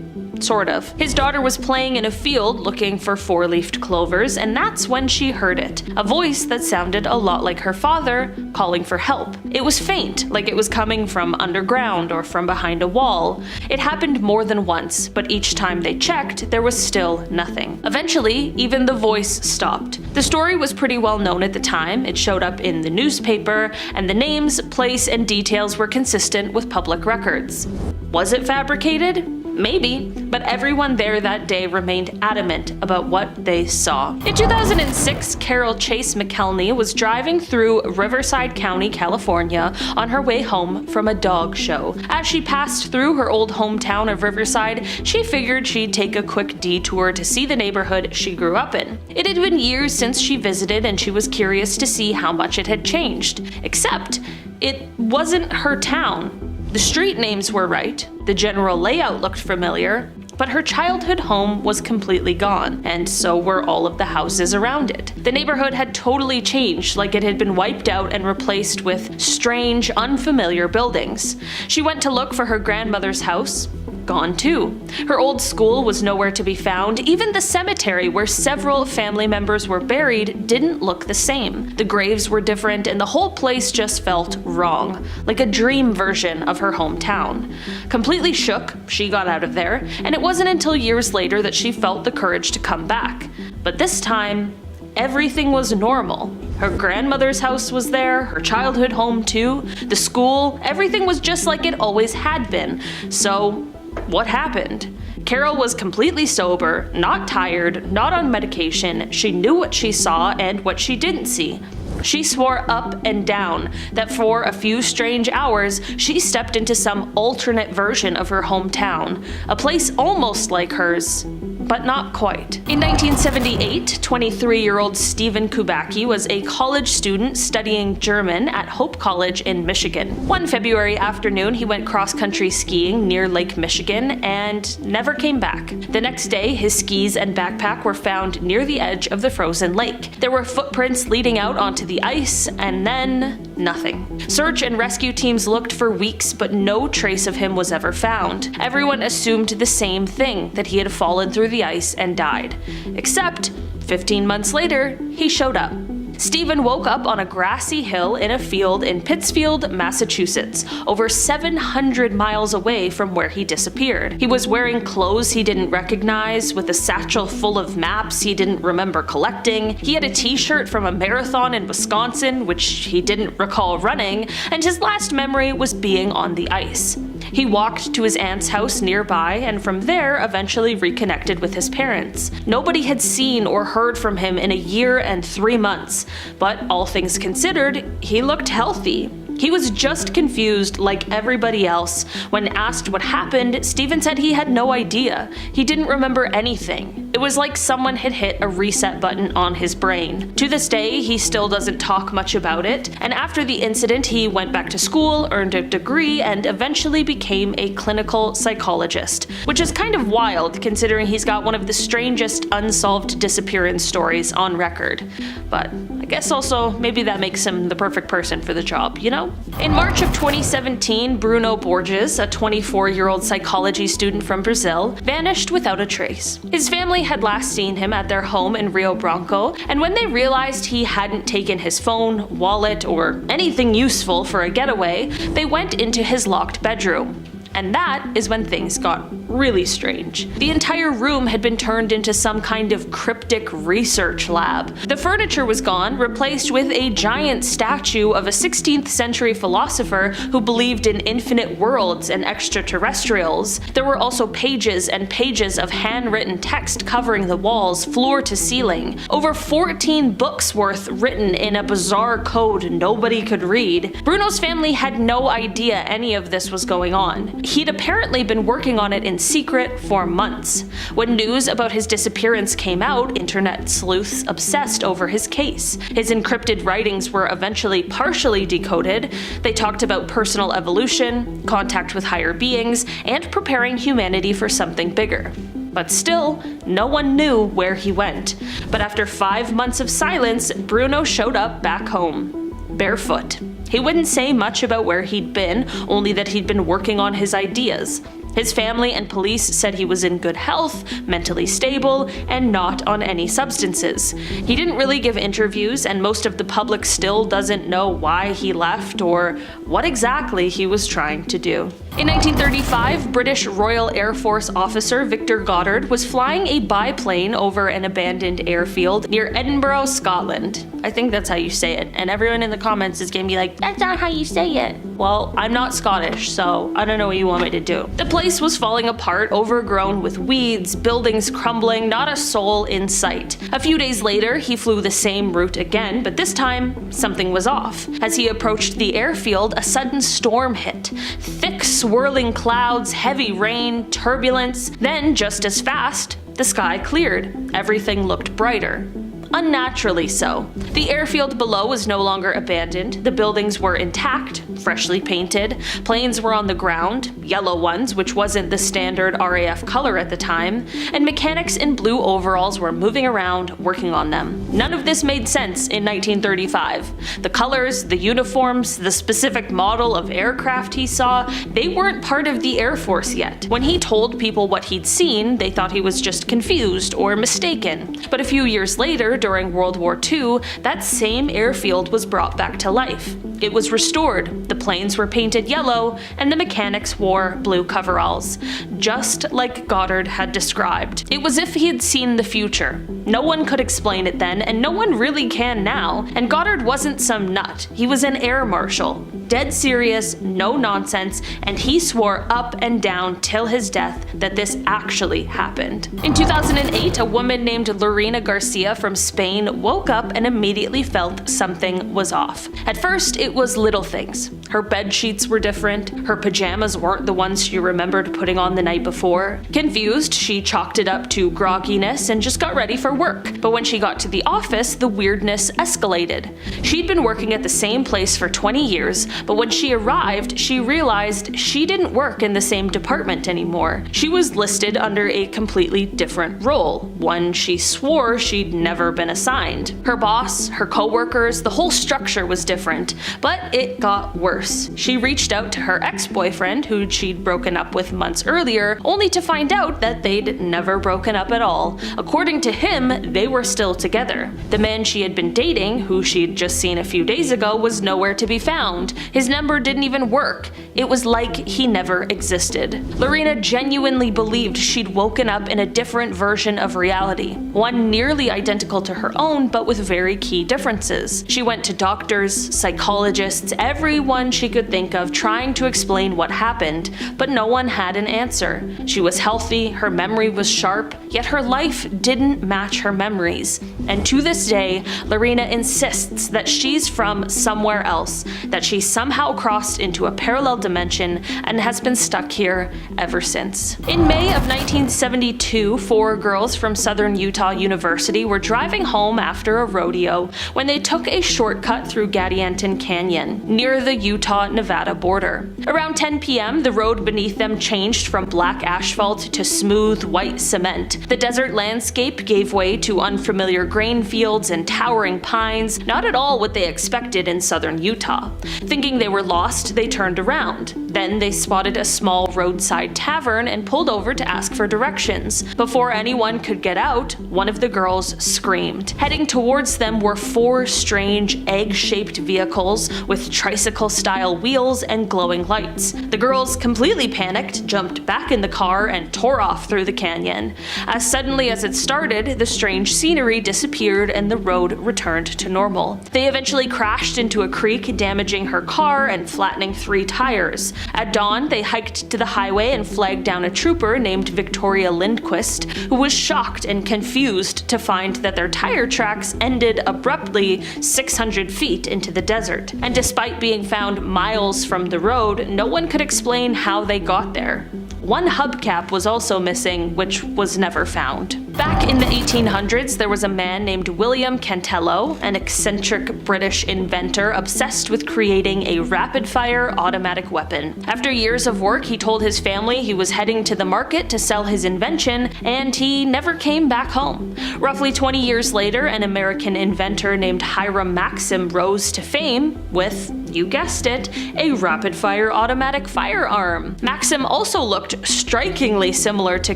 Sort of. His daughter was playing in a field looking for 4-leafed clovers, and that's when she heard it. A voice that sounded a lot like her father, calling for help. It was faint, like it was coming from underground or from behind a wall. It happened more than once, but each time they checked, there was still nothing. Eventually, even the voice stopped. The story was pretty well known at the time. It showed up in the newspaper, and the names, place, and details were consistent with public records. Was it fabricated? Maybe, but everyone there that day remained adamant about what they saw. In 2006, Carol Chase McKelney was driving through Riverside County, California on her way home from a dog show. As she passed through her old hometown of Riverside, she figured she'd take a quick detour to see the neighborhood she grew up in. It had been years since she visited and she was curious to see how much it had changed. Except, it wasn't her town. The street names were right, the general layout looked familiar, but her childhood home was completely gone, and so were all of the houses around it. The neighborhood had totally changed, like it had been wiped out and replaced with strange, unfamiliar buildings. She went to look for her grandmother's house. Gone too. Her old school was nowhere to be found. Even the cemetery where several family members were buried didn't look the same. The graves were different and the whole place just felt wrong, like a dream version of her hometown. Completely shook, she got out of there, and it wasn't until years later that she felt the courage to come back. But this time, everything was normal. Her grandmother's house was there, her childhood home too, the school, everything was just like it always had been. So, what happened? Carol was completely sober, not tired, not on medication. She knew what she saw and what she didn't see. She swore up and down that for a few strange hours, she stepped into some alternate version of her hometown, a place almost like hers, but not quite. In 1978, 23-year-old Stephen Kubacki was a college student studying German at Hope College in Michigan. One February afternoon, he went cross-country skiing near Lake Michigan and never came back. The next day, his skis and backpack were found near the edge of the frozen lake. There were footprints leading out onto the ice, and then nothing. Search and rescue teams looked for weeks, but no trace of him was ever found. Everyone assumed the same thing, that he had fallen through the ice and died. Except, 15 months later, he showed up. Stephen woke up on a grassy hill in a field in Pittsfield, Massachusetts, over 700 miles away from where he disappeared. He was wearing clothes he didn't recognize, with a satchel full of maps he didn't remember collecting. He had a t-shirt from a marathon in Wisconsin, which he didn't recall running, and his last memory was being on the ice. He walked to his aunt's house nearby and from there eventually reconnected with his parents. Nobody had seen or heard from him in a year and 3 months, but all things considered, he looked healthy. He was just confused like everybody else. When asked what happened, Stephen said he had no idea. He didn't remember anything. It was like someone had hit a reset button on his brain. To this day, he still doesn't talk much about it, and after the incident, he went back to school, earned a degree, and eventually became a clinical psychologist, which is kind of wild considering he's got one of the strangest unsolved disappearance stories on record. But I guess also maybe that makes him the perfect person for the job, you know? In March of 2017, Bruno Borges, a 24-year-old psychology student from Brazil, vanished without a trace. His family had last seen him at their home in Rio Branco, and when they realized he hadn't taken his phone, wallet, or anything useful for a getaway, they went into his locked bedroom. And that is when things got really strange. The entire room had been turned into some kind of cryptic research lab. The furniture was gone, replaced with a giant statue of a 16th century philosopher who believed in infinite worlds and extraterrestrials. There were also pages and pages of handwritten text covering the walls, floor to ceiling. Over 14 books worth written in a bizarre code nobody could read. Bruno's family had no idea any of this was going on. He'd apparently been working on it in secret for months. When news about his disappearance came out, internet sleuths obsessed over his case. His encrypted writings were eventually partially decoded. They talked about personal evolution, contact with higher beings, and preparing humanity for something bigger. But still, no one knew where he went. But after 5 months of silence, Bruno showed up back home, barefoot. He wouldn't say much about where he'd been, only that he'd been working on his ideas. His family and police said he was in good health, mentally stable, and not on any substances. He didn't really give interviews, and most of the public still doesn't know why he left or what exactly he was trying to do. In 1935, British Royal Air Force officer Victor Goddard was flying a biplane over an abandoned airfield near Edinburgh, Scotland. I think that's how you say it, and everyone in the comments is gonna be like, that's not how you say it. Well, I'm not Scottish, so I don't know what you want me to do. The plane place was falling apart, overgrown with weeds, buildings crumbling, not a soul in sight. A few days later, he flew the same route again, but this time, something was off. As he approached the airfield, a sudden storm hit. Thick, swirling clouds, heavy rain, turbulence. Then, just as fast, the sky cleared. Everything looked brighter. Unnaturally so. The airfield below was no longer abandoned. The buildings were intact, freshly painted. Planes were on the ground, yellow ones, which wasn't the standard RAF color at the time, and mechanics in blue overalls were moving around, working on them. None of this made sense in 1935. The colors, the uniforms, the specific model of aircraft he saw, they weren't part of the Air Force yet. When he told people what he'd seen, they thought he was just confused or mistaken. But a few years later, during World War II, that same airfield was brought back to life. It was restored, the planes were painted yellow, and the mechanics wore blue coveralls, just like Goddard had described. It was as if he had seen the future. No one could explain it then, and no one really can now, and Goddard wasn't some nut. He was an air marshal. Dead serious, no nonsense, and he swore up and down till his death that this actually happened. In 2008, a woman named Lorena Garcia from Spain woke up and immediately felt something was off. At first, it was little things. Her bed sheets were different, her pajamas weren't the ones she remembered putting on the night before. Confused, she chalked it up to grogginess and just got ready for work. But when she got to the office, the weirdness escalated. She'd been working at the same place for 20 years, but when she arrived, she realized she didn't work in the same department anymore. She was listed under a completely different role, one she swore she'd never been assigned. Her boss, her coworkers, the whole structure was different, but it got worse. She reached out to her ex-boyfriend, who she'd broken up with months earlier, only to find out that they'd never broken up at all. According to him, they were still together. The man she had been dating, who she'd just seen a few days ago, was nowhere to be found. His number didn't even work. It was like he never existed. Lorena genuinely believed she'd woken up in a different version of reality, one nearly identical to her own, but with very key differences. She went to doctors, psychologists, everyone she could think of trying to explain what happened, but no one had an answer. She was healthy, her memory was sharp, yet her life didn't match her memories. And to this day, Lorena insists that she's from somewhere else, that she somehow crossed into a parallel dimension and has been stuck here ever since. In May of 1972, 4 girls from Southern Utah University were driving home after a rodeo when they took a shortcut through Gadianton Canyon, near the Utah-Nevada border. Around 10 p.m., the road beneath them changed from black asphalt to smooth white cement. The desert landscape gave way to unfamiliar grain fields and towering pines, not at all what they expected in southern Utah. Thinking they were lost, they turned around. Then they spotted a small roadside tavern and pulled over to ask for directions. Before anyone could get out, one of the girls screamed. Heading towards them were 4 strange egg-shaped vehicles with tricycle-style wheels and glowing lights. The girls, completely panicked, jumped back in the car and tore off through the canyon. As suddenly as it started, the strange scenery disappeared and the road returned to normal. They eventually crashed into a creek, damaging her car and flattening 3 tires. At dawn, they hiked to the highway and flagged down a trooper named Victoria Lindquist, who was shocked and confused to find that their tire tracks ended abruptly 600 feet into the desert. And despite being found miles from the road, no one could explain how they got there. One hubcap was also missing, which was never found. Back in the 1800s, there was a man named William Cantello, an eccentric British inventor obsessed with creating a rapid-fire automatic weapon. After years of work, he told his family he was heading to the market to sell his invention, and he never came back home. Roughly 20 years later, an American inventor named Hiram Maxim rose to fame with, you guessed it, a rapid-fire automatic firearm. Maxim also looked strikingly similar to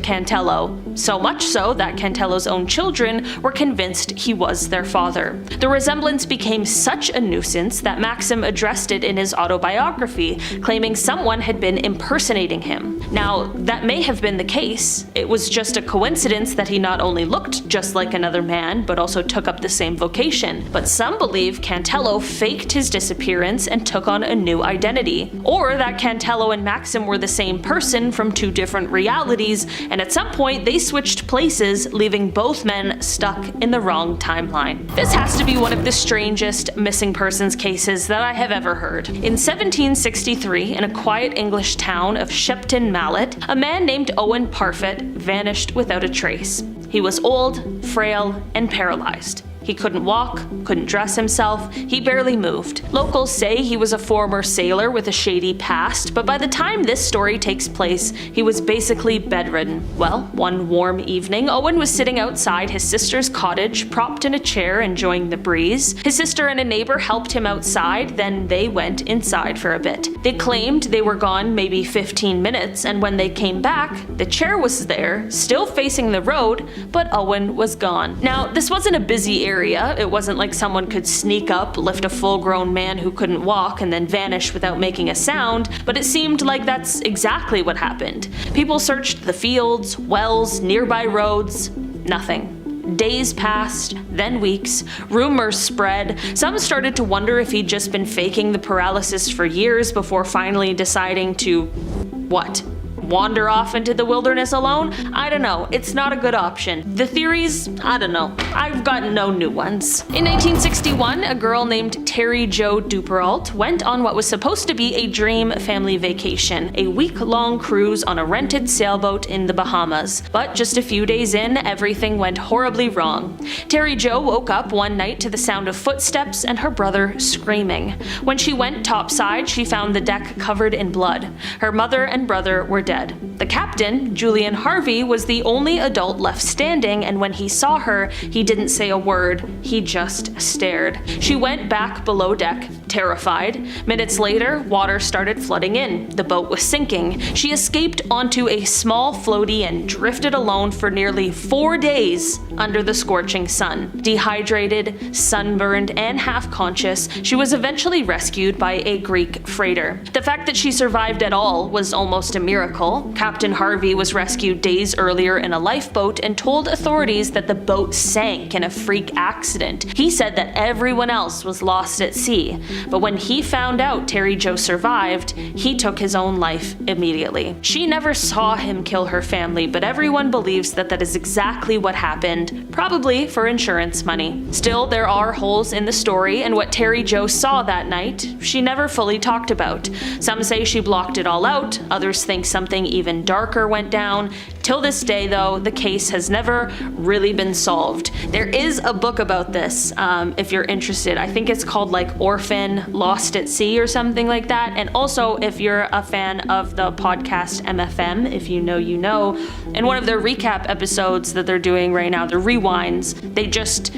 Cantello, so much so that that Cantello's own children were convinced he was their father. The resemblance became such a nuisance that Maxim addressed it in his autobiography, claiming someone had been impersonating him. Now, that may have been the case. It was just a coincidence that he not only looked just like another man, but also took up the same vocation. But some believe Cantello faked his disappearance and took on a new identity, or that Cantello and Maxim were the same person from two different realities, and at some point they switched places, leaving both men stuck in the wrong timeline. This has to be one of the strangest missing persons cases that I have ever heard. In 1763, in a quiet English town of Shepton Mallet, a man named Owen Parfitt vanished without a trace. He was old, frail, and paralyzed. He couldn't walk, couldn't dress himself, he barely moved. Locals say he was a former sailor with a shady past, but by the time this story takes place, he was basically bedridden. Well, one warm evening, Owen was sitting outside his sister's cottage, propped in a chair enjoying the breeze. His sister and a neighbor helped him outside, then they went inside for a bit. They claimed they were gone maybe 15 minutes, and when they came back, the chair was there, still facing the road, but Owen was gone. Now, this wasn't a busy area. It wasn't like someone could sneak up, lift a full-grown man who couldn't walk, and then vanish without making a sound, but it seemed like that's exactly what happened. People searched the fields, wells, nearby roads. Nothing. Days passed, then weeks. Rumors spread. Some started to wonder if he'd just been faking the paralysis for years before finally deciding to... what? Wander off into the wilderness alone? I don't know. It's not a good option. The theories? I don't know. I've gotten no new ones. In 1961, a girl named Terry Jo Duperalt went on what was supposed to be a dream family vacation, a week-long cruise on a rented sailboat in the Bahamas. But just a few days in, everything went horribly wrong. Terry Jo woke up one night to the sound of footsteps and her brother screaming. When she went topside, she found the deck covered in blood. Her mother and brother were dead. The captain, Julian Harvey, was the only adult left standing, and when he saw her, he didn't say a word, he just stared. She went back below deck, terrified. Minutes later, water started flooding in. The boat was sinking. She escaped onto a small floaty and drifted alone for nearly 4 days under the scorching sun. Dehydrated, sunburned, and half-conscious, she was eventually rescued by a Greek freighter. The fact that she survived at all was almost a miracle. Captain Harvey was rescued days earlier in a lifeboat and told authorities that the boat sank in a freak accident. He said that everyone else was lost at sea, but when he found out Terry Jo survived, he took his own life immediately. She never saw him kill her family, but everyone believes that that is exactly what happened, probably for insurance money. Still, there are holes in the story, and what Terry Jo saw that night, she never fully talked about. Some say she blocked it all out, others think something even darker went down. Till this day, though, the case has never really been solved. There is a book about this, if you're interested. I think it's called like Orphan Lost at Sea or something like that. And also, if you're a fan of the podcast MFM, if you know, you know, in one of their recap episodes that they're doing right now, the rewinds, they just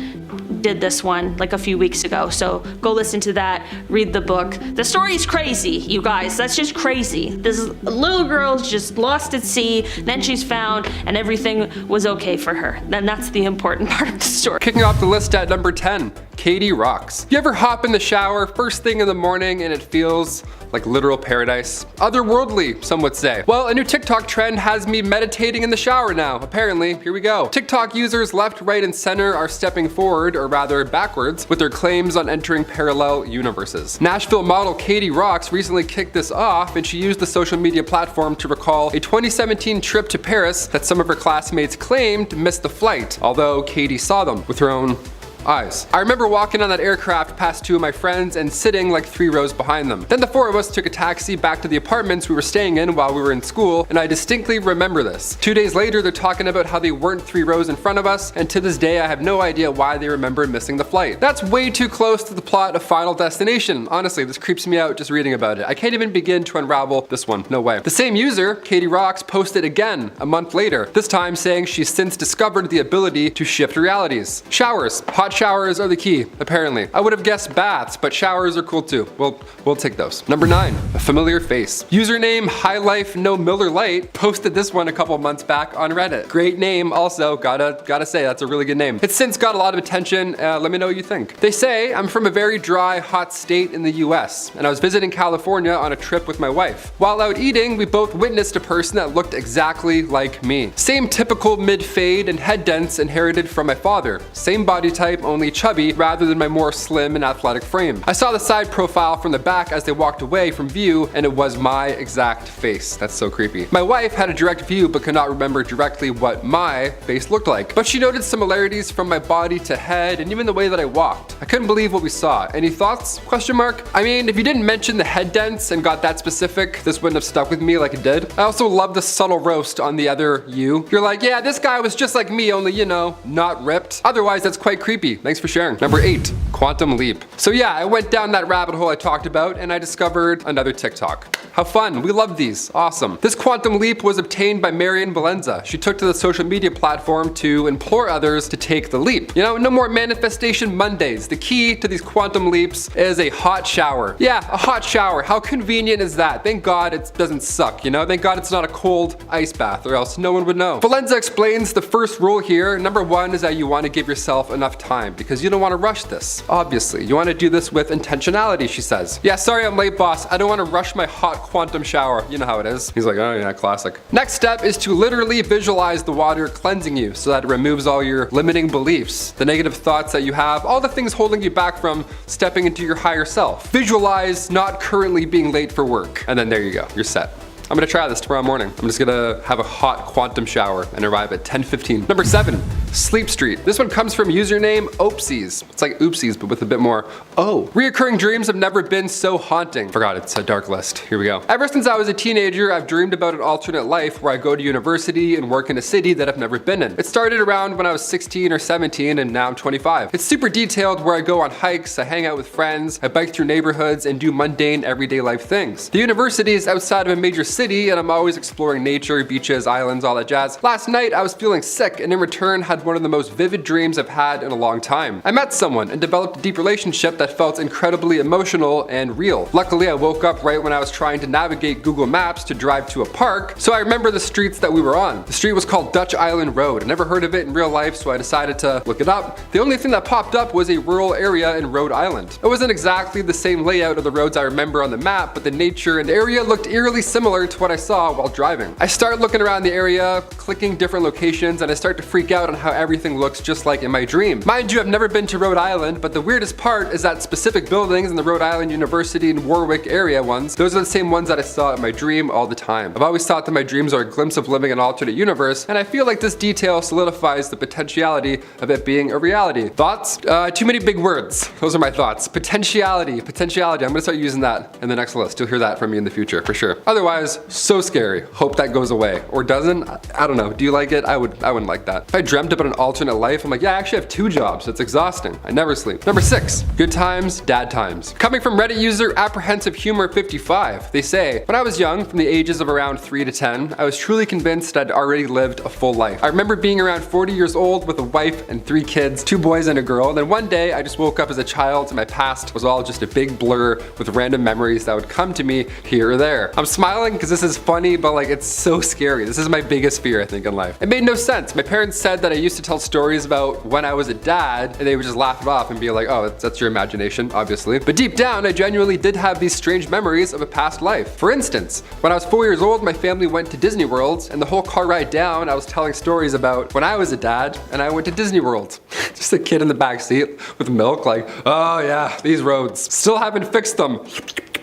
did this one like a few weeks ago, so go listen to that, read the book. The story's crazy, you guys, that's just crazy. This little girl's just lost at sea, then she's found, and everything was okay for her. Then that's the important part of the story. Kicking off the list at number 10, Katie rocks. You ever hop in the shower first thing in the morning and it feels like literal paradise? Otherworldly, some would say. Well, a new TikTok trend has me meditating in the shower now. Apparently, here we go. TikTok users left, right, and center are stepping forward, or rather backwards, with their claims on entering parallel universes. Nashville model Katie Rocks recently kicked this off, and she used the social media platform to recall a 2017 trip to Paris that some of her classmates claimed missed the flight, although Katie saw them with her own eyes. I remember walking on that aircraft past two of my friends and sitting like 3 rows behind them. Then the 4 of us took a taxi back to the apartments we were staying in while we were in school, and I distinctly remember this. 2 days later, they're talking about how they weren't 3 rows in front of us, and to this day I have no idea why they remember missing the flight. That's way too close to the plot of Final Destination. Honestly, this creeps me out just reading about it. I can't even begin to unravel this one, no way. The same user, Katie Rocks, posted again a month later, this time saying she's since discovered the ability to shift realities. Showers, hot Hot showers are the key, apparently. I would have guessed baths, but showers are cool too. We'll take those. Number 9, a familiar face. Username HighLife No Miller Lite posted this one a couple months back on Reddit. Great name also, gotta say, that's a really good name. It's since got a lot of attention, let me know what you think. They say, I'm from a very dry, hot state in the US, and I was visiting California on a trip with my wife. While out eating, we both witnessed a person that looked exactly like me. Same typical mid-fade and head dents inherited from my father. Same body type, only chubby, rather than my more slim and athletic frame. I saw the side profile from the back as they walked away from view, and it was my exact face. That's so creepy. My wife had a direct view but could not remember directly what my face looked like. But she noted similarities from my body to head and even the way that I walked. I couldn't believe what we saw. Any thoughts? Question mark. I mean, if you didn't mention the head dents and got that specific, this wouldn't have stuck with me like it did. I also love the subtle roast on the other you. You're like, yeah, this guy was just like me, only, you know, not ripped. Otherwise, that's quite creepy. Thanks for sharing. Number 8, quantum leap. So yeah, I went down that rabbit hole I talked about and I discovered another TikTok. How fun. We love these. Awesome. This quantum leap was obtained by Marian Valenza. She took to the social media platform to implore others to take the leap. You know, no more manifestation Mondays. The key to these quantum leaps is a hot shower. Yeah, a hot shower. How convenient is that? Thank God it doesn't suck, you know? Thank God it's not a cold ice bath or else no one would know. Valenza explains the first rule here. Number 1 is that you want to give yourself enough time because you don't want to rush this. Obviously, you want to do this with intentionality, she says. Yeah, sorry I'm late, boss. I don't want to rush my hot quantum shower. You know how it is. He's like, oh yeah, classic. Next step is to literally visualize the water cleansing you so that it removes all your limiting beliefs, the negative thoughts that you have, all the things holding you back from stepping into your higher self. Visualize not currently being late for work. And then there you go, you're set. I'm gonna try this tomorrow morning. I'm just gonna have a hot quantum shower and arrive at 10:15. Number 7, Sleep Street. This one comes from username Oopsies. It's like oopsies, but with a bit more Reoccurring dreams have never been so haunting. Forgot it's a dark list. Here we go. Ever since I was a teenager, I've dreamed about an alternate life where I go to university and work in a city that I've never been in. It started around when I was 16 or 17 and now I'm 25. It's super detailed where I go on hikes, I hang out with friends, I bike through neighborhoods and do mundane everyday life things. The university is outside of a major city and I'm always exploring nature, beaches, islands, all that jazz. Last night I was feeling sick and in return had one of the most vivid dreams I've had in a long time. I met someone and developed a deep relationship that felt incredibly emotional and real. Luckily I woke up right when I was trying to navigate Google Maps to drive to a park, so I remember the streets that we were on. The street was called Dutch Island Road. I never heard of it in real life, so I decided to look it up. The only thing that popped up was a rural area in Rhode Island. It wasn't exactly the same layout of the roads I remember on the map, but the nature and area looked eerily similar to what I saw while driving. I start looking around the area, clicking different locations, and I start to freak out on how everything looks just like in my dream. Mind you, I've never been to Rhode Island, but the weirdest part is that specific buildings in the Rhode Island University and Warwick area ones, those are the same ones that I saw in my dream all the time. I've always thought that my dreams are a glimpse of living an alternate universe, and I feel like this detail solidifies the potentiality of it being a reality. Thoughts? Too many big words. Those are my thoughts. Potentiality. I'm gonna start using that in the next list. You'll hear that from me in the future for sure. Otherwise, so scary. Hope that goes away. Or doesn't? I don't know. Do you like it? I wouldn't like that. If I dreamt about an alternate life, I'm like, yeah, I actually have 2 jobs. It's exhausting. I never sleep. Number 6, good times, dad times. Coming from Reddit user Apprehensive Humor 55, they say, when I was young, from the ages of around 3 to 10, I was truly convinced I'd already lived a full life. I remember being around 40 years old with a wife and 3 kids, 2 boys and a girl, and then one day I just woke up as a child and my past was all just a big blur with random memories that would come to me here or there. I'm smiling because this is funny, but like it's so scary. This is my biggest fear, I think, in life. It made no sense. My parents said that I used to tell stories about when I was a dad and they would just laugh it off and be like, oh, that's your imagination, obviously. But deep down, I genuinely did have these strange memories of a past life. For instance, when I was 4 years old, my family went to Disney World, and the whole car ride down, I was telling stories about when I was a dad and I went to Disney World. Just a kid in the back seat with milk, like, oh yeah, these roads. Still haven't fixed them.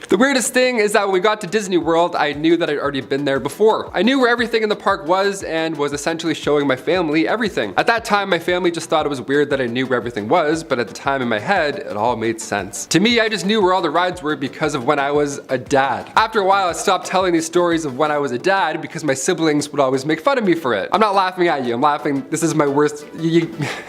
The weirdest thing is that when we got to Disney World, I knew that I'd already been there before. I knew where everything in the park was and was essentially showing my family everything. At that time, my family just thought it was weird that I knew where everything was, but at the time in my head, it all made sense. To me, I just knew where all the rides were because of when I was a dad. After a while, I stopped telling these stories of when I was a dad because my siblings would always make fun of me for it. I'm not laughing at you, I'm laughing, this is my worst,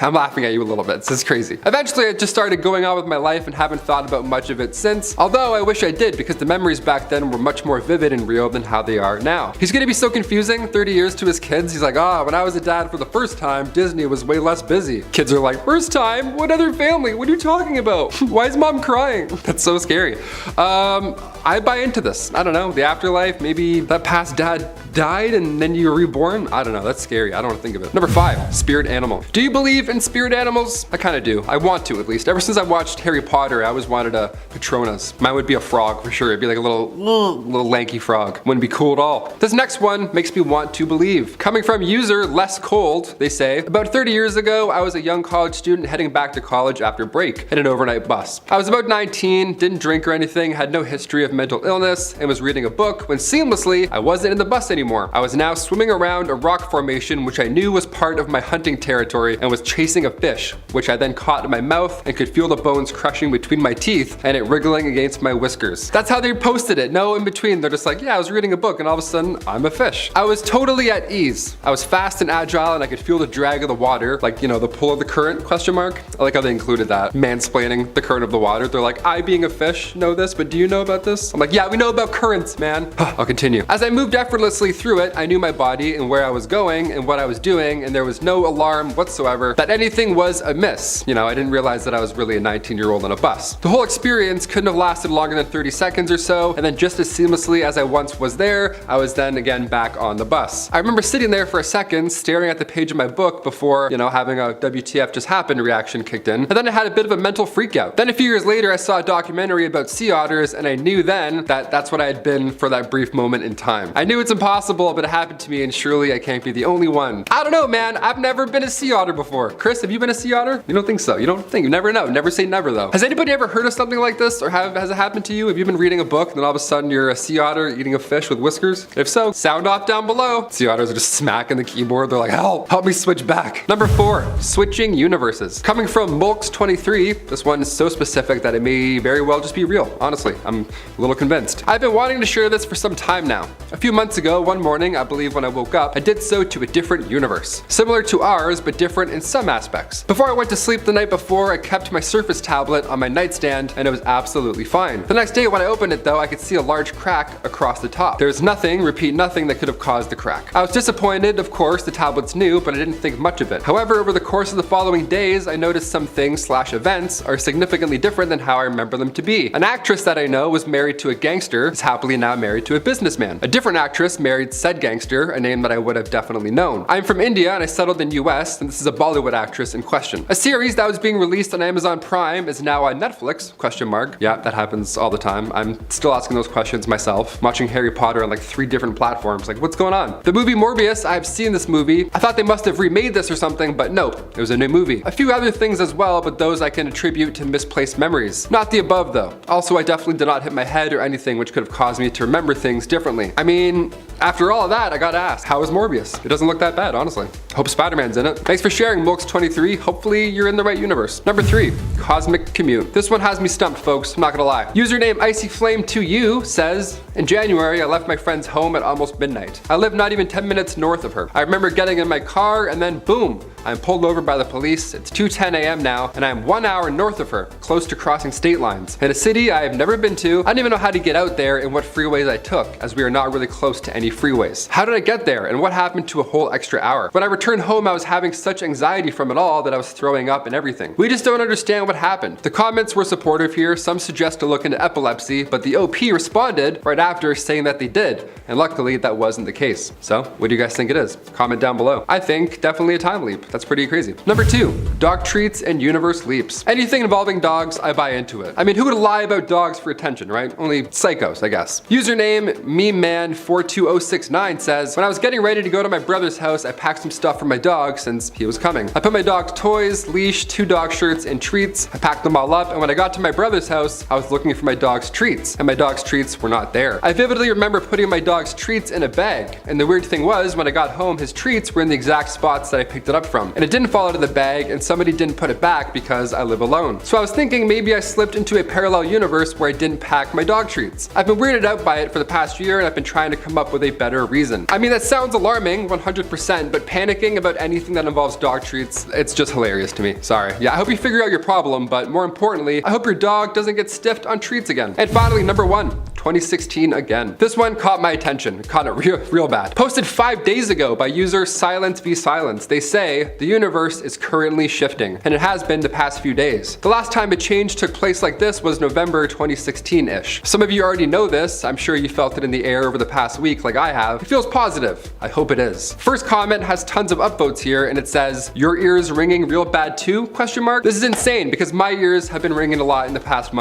I'm laughing at you a little bit, this is crazy. Eventually, I just started going on with my life and haven't thought about much of it since, although I wish I did kid because the memories back then were much more vivid and real than how they are now. He's gonna be so confusing 30 years to his kids. He's like, when I was a dad for the first time, Disney was way less busy. Kids are like, first time? What other family? What are you talking about? Why is mom crying? That's so scary. I buy into this. I don't know, the afterlife, maybe that past dad died and then you're reborn? I don't know, that's scary. I don't want to think of it. Number 5, spirit animal. Do you believe in spirit animals? I kind of do. I want to, at least. Ever since I watched Harry Potter, I always wanted a Patronus. Mine would be a frog for sure. It'd be like a little lanky frog. Wouldn't be cool at all. This next one makes me want to believe. Coming from user Less Cold, they say, about 30 years ago, I was a young college student heading back to college after break in an overnight bus. I was about 19, didn't drink or anything, had no history of mental illness, and was reading a book when seamlessly I wasn't in the bus anymore. I was now swimming around a rock formation which I knew was part of my hunting territory and was chasing a fish, which I then caught in my mouth and could feel the bones crushing between my teeth and it wriggling against my whiskers. That's how they posted it, no in between. They're just like, yeah, I was reading a book and all of a sudden I'm a fish. I was totally at ease. I was fast and agile and I could feel the drag of the water, like, you know, the pull of the current, question mark. I like how they included that, mansplaining the current of the water. They're like, I being a fish know this, but do you know about this? I'm like, yeah, we know about currents, man. I'll continue. As I moved effortlessly through it, I knew my body and where I was going and what I was doing, and there was no alarm whatsoever that anything was amiss. You know, I didn't realize that I was really a 19-year-old on a bus. The whole experience couldn't have lasted longer than 30 seconds or so, and then just as seamlessly as I once was there, I was then again back on the bus. I remember sitting there for a second, staring at the page of my book before, you know, having a WTF just happened reaction kicked in, and then I had a bit of a mental freak out. Then a few years later, I saw a documentary about sea otters, and I knew then that that's what I had been for that brief moment in time. I knew it's impossible, but it happened to me, and surely I can't be the only one. I don't know, man. I've never been a sea otter before. Chris, have you been a sea otter? You don't think so. You don't think. You never know. Never say never, though. Has anybody ever heard of something like this, or has it happened to you? Have you been reading a book, and then all of a sudden you're a sea otter eating a fish with whiskers? If so, sound off down below. Sea otters are just smacking the keyboard. They're like, help me switch back. Number 4, switching universes. Coming from Mulks23, this one is so specific that it may very well just be real. Honestly, I'm a little convinced. I've been wanting to share this for some time now. A few months ago, one morning, I believe when I woke up, I did so to a different universe. Similar to ours, but different in some aspects. Before I went to sleep the night before, I kept my Surface tablet on my nightstand, and it was absolutely fine. The next day when I opened it though, I could see a large crack across the top. There was nothing, repeat nothing, that could have caused the crack. I was disappointed, of course, the tablet's new, but I didn't think much of it. However, over the course of the following days, I noticed some things/events are significantly different than how I remember them to be. An actress that I know was married to a gangster, is happily now married to a businessman. A different actress married said gangster, a name that I would have definitely known. I'm from India and I settled in US, and this is a Bollywood actress in question. A series that was being released on Amazon Prime is now on Netflix, question mark. Yeah, that happens all the time. I'm still asking those questions myself. I'm watching Harry Potter on like 3 different platforms, like what's going on? The movie Morbius, I've seen this movie. I thought they must have remade this or something, but nope, it was a new movie. A few other things as well, but those I can attribute to misplaced memories. Not the above though. Also, I definitely did not hit my head or anything which could have caused me to remember things differently. I mean, after all of that, I gotta ask, how is Morbius? It doesn't look that bad, honestly. Hope Spider-Man's in it. Thanks for sharing, Mulks23. Hopefully you're in the right universe. Number 3, cosmic commute. This one has me stumped, folks, I'm not gonna lie. Username IcyFlame2U says, in January, I left my friend's home at almost midnight. I live not even 10 minutes north of her. I remember getting in my car and then boom, I'm pulled over by the police. It's 2:10 a.m. now, and I'm 1 hour north of her, close to crossing state lines. In a city I have never been to, I don't even know how to get out there and what freeways I took, as we are not really close to any freeways. How did I get there, and what happened to a whole extra hour? When I returned home, I was having such anxiety from it all that I was throwing up and everything. We just don't understand what happened. The comments were supportive here. Some suggest to look into epilepsy, but the OP responded right after saying that they did, and luckily that wasn't the case. So, what do you guys think it is? Comment down below. I think definitely a time leap. That's pretty crazy. Number 2, dog treats and universe leaps. Anything involving dogs, I buy into it. I mean, who would lie about dogs for attention, right? Only psychos, I guess. Username mememan42069 says, when I was getting ready to go to my brother's house, I packed some stuff for my dog since he was coming. I put my dog's toys, leash, 2 dog shirts, and treats. I packed them all up, and when I got to my brother's house, I was looking for my dog's treats, and my dog's treats were not there. I vividly remember putting my dog's treats in a bag, and the weird thing was, when I got home, his treats were in the exact spots that I picked it up from. from. And it didn't fall out of the bag, and somebody didn't put it back because I live alone. So I was thinking maybe I slipped into a parallel universe where I didn't pack my dog treats. I've been weirded out by it for the past year, and I've been trying to come up with a better reason. I mean, that sounds alarming, 100%, but panicking about anything that involves dog treats, it's just hilarious to me. Sorry. Yeah, I hope you figure out your problem, but more importantly, I hope your dog doesn't get stiffed on treats again. And finally, number 1, 2016 again. This one caught my attention, caught it real bad. Posted 5 days ago by user Silence v Silence. They say, the universe is currently shifting, and it has been the past few days. The last time a change took place like this was November 2016-ish. Some of you already know this. I'm sure you felt it in the air over the past week like I have. It feels positive. I hope it is. First comment has tons of upvotes here, and it says, your ears ringing real bad too? Question mark. This is insane because my ears have been ringing a lot in the past month.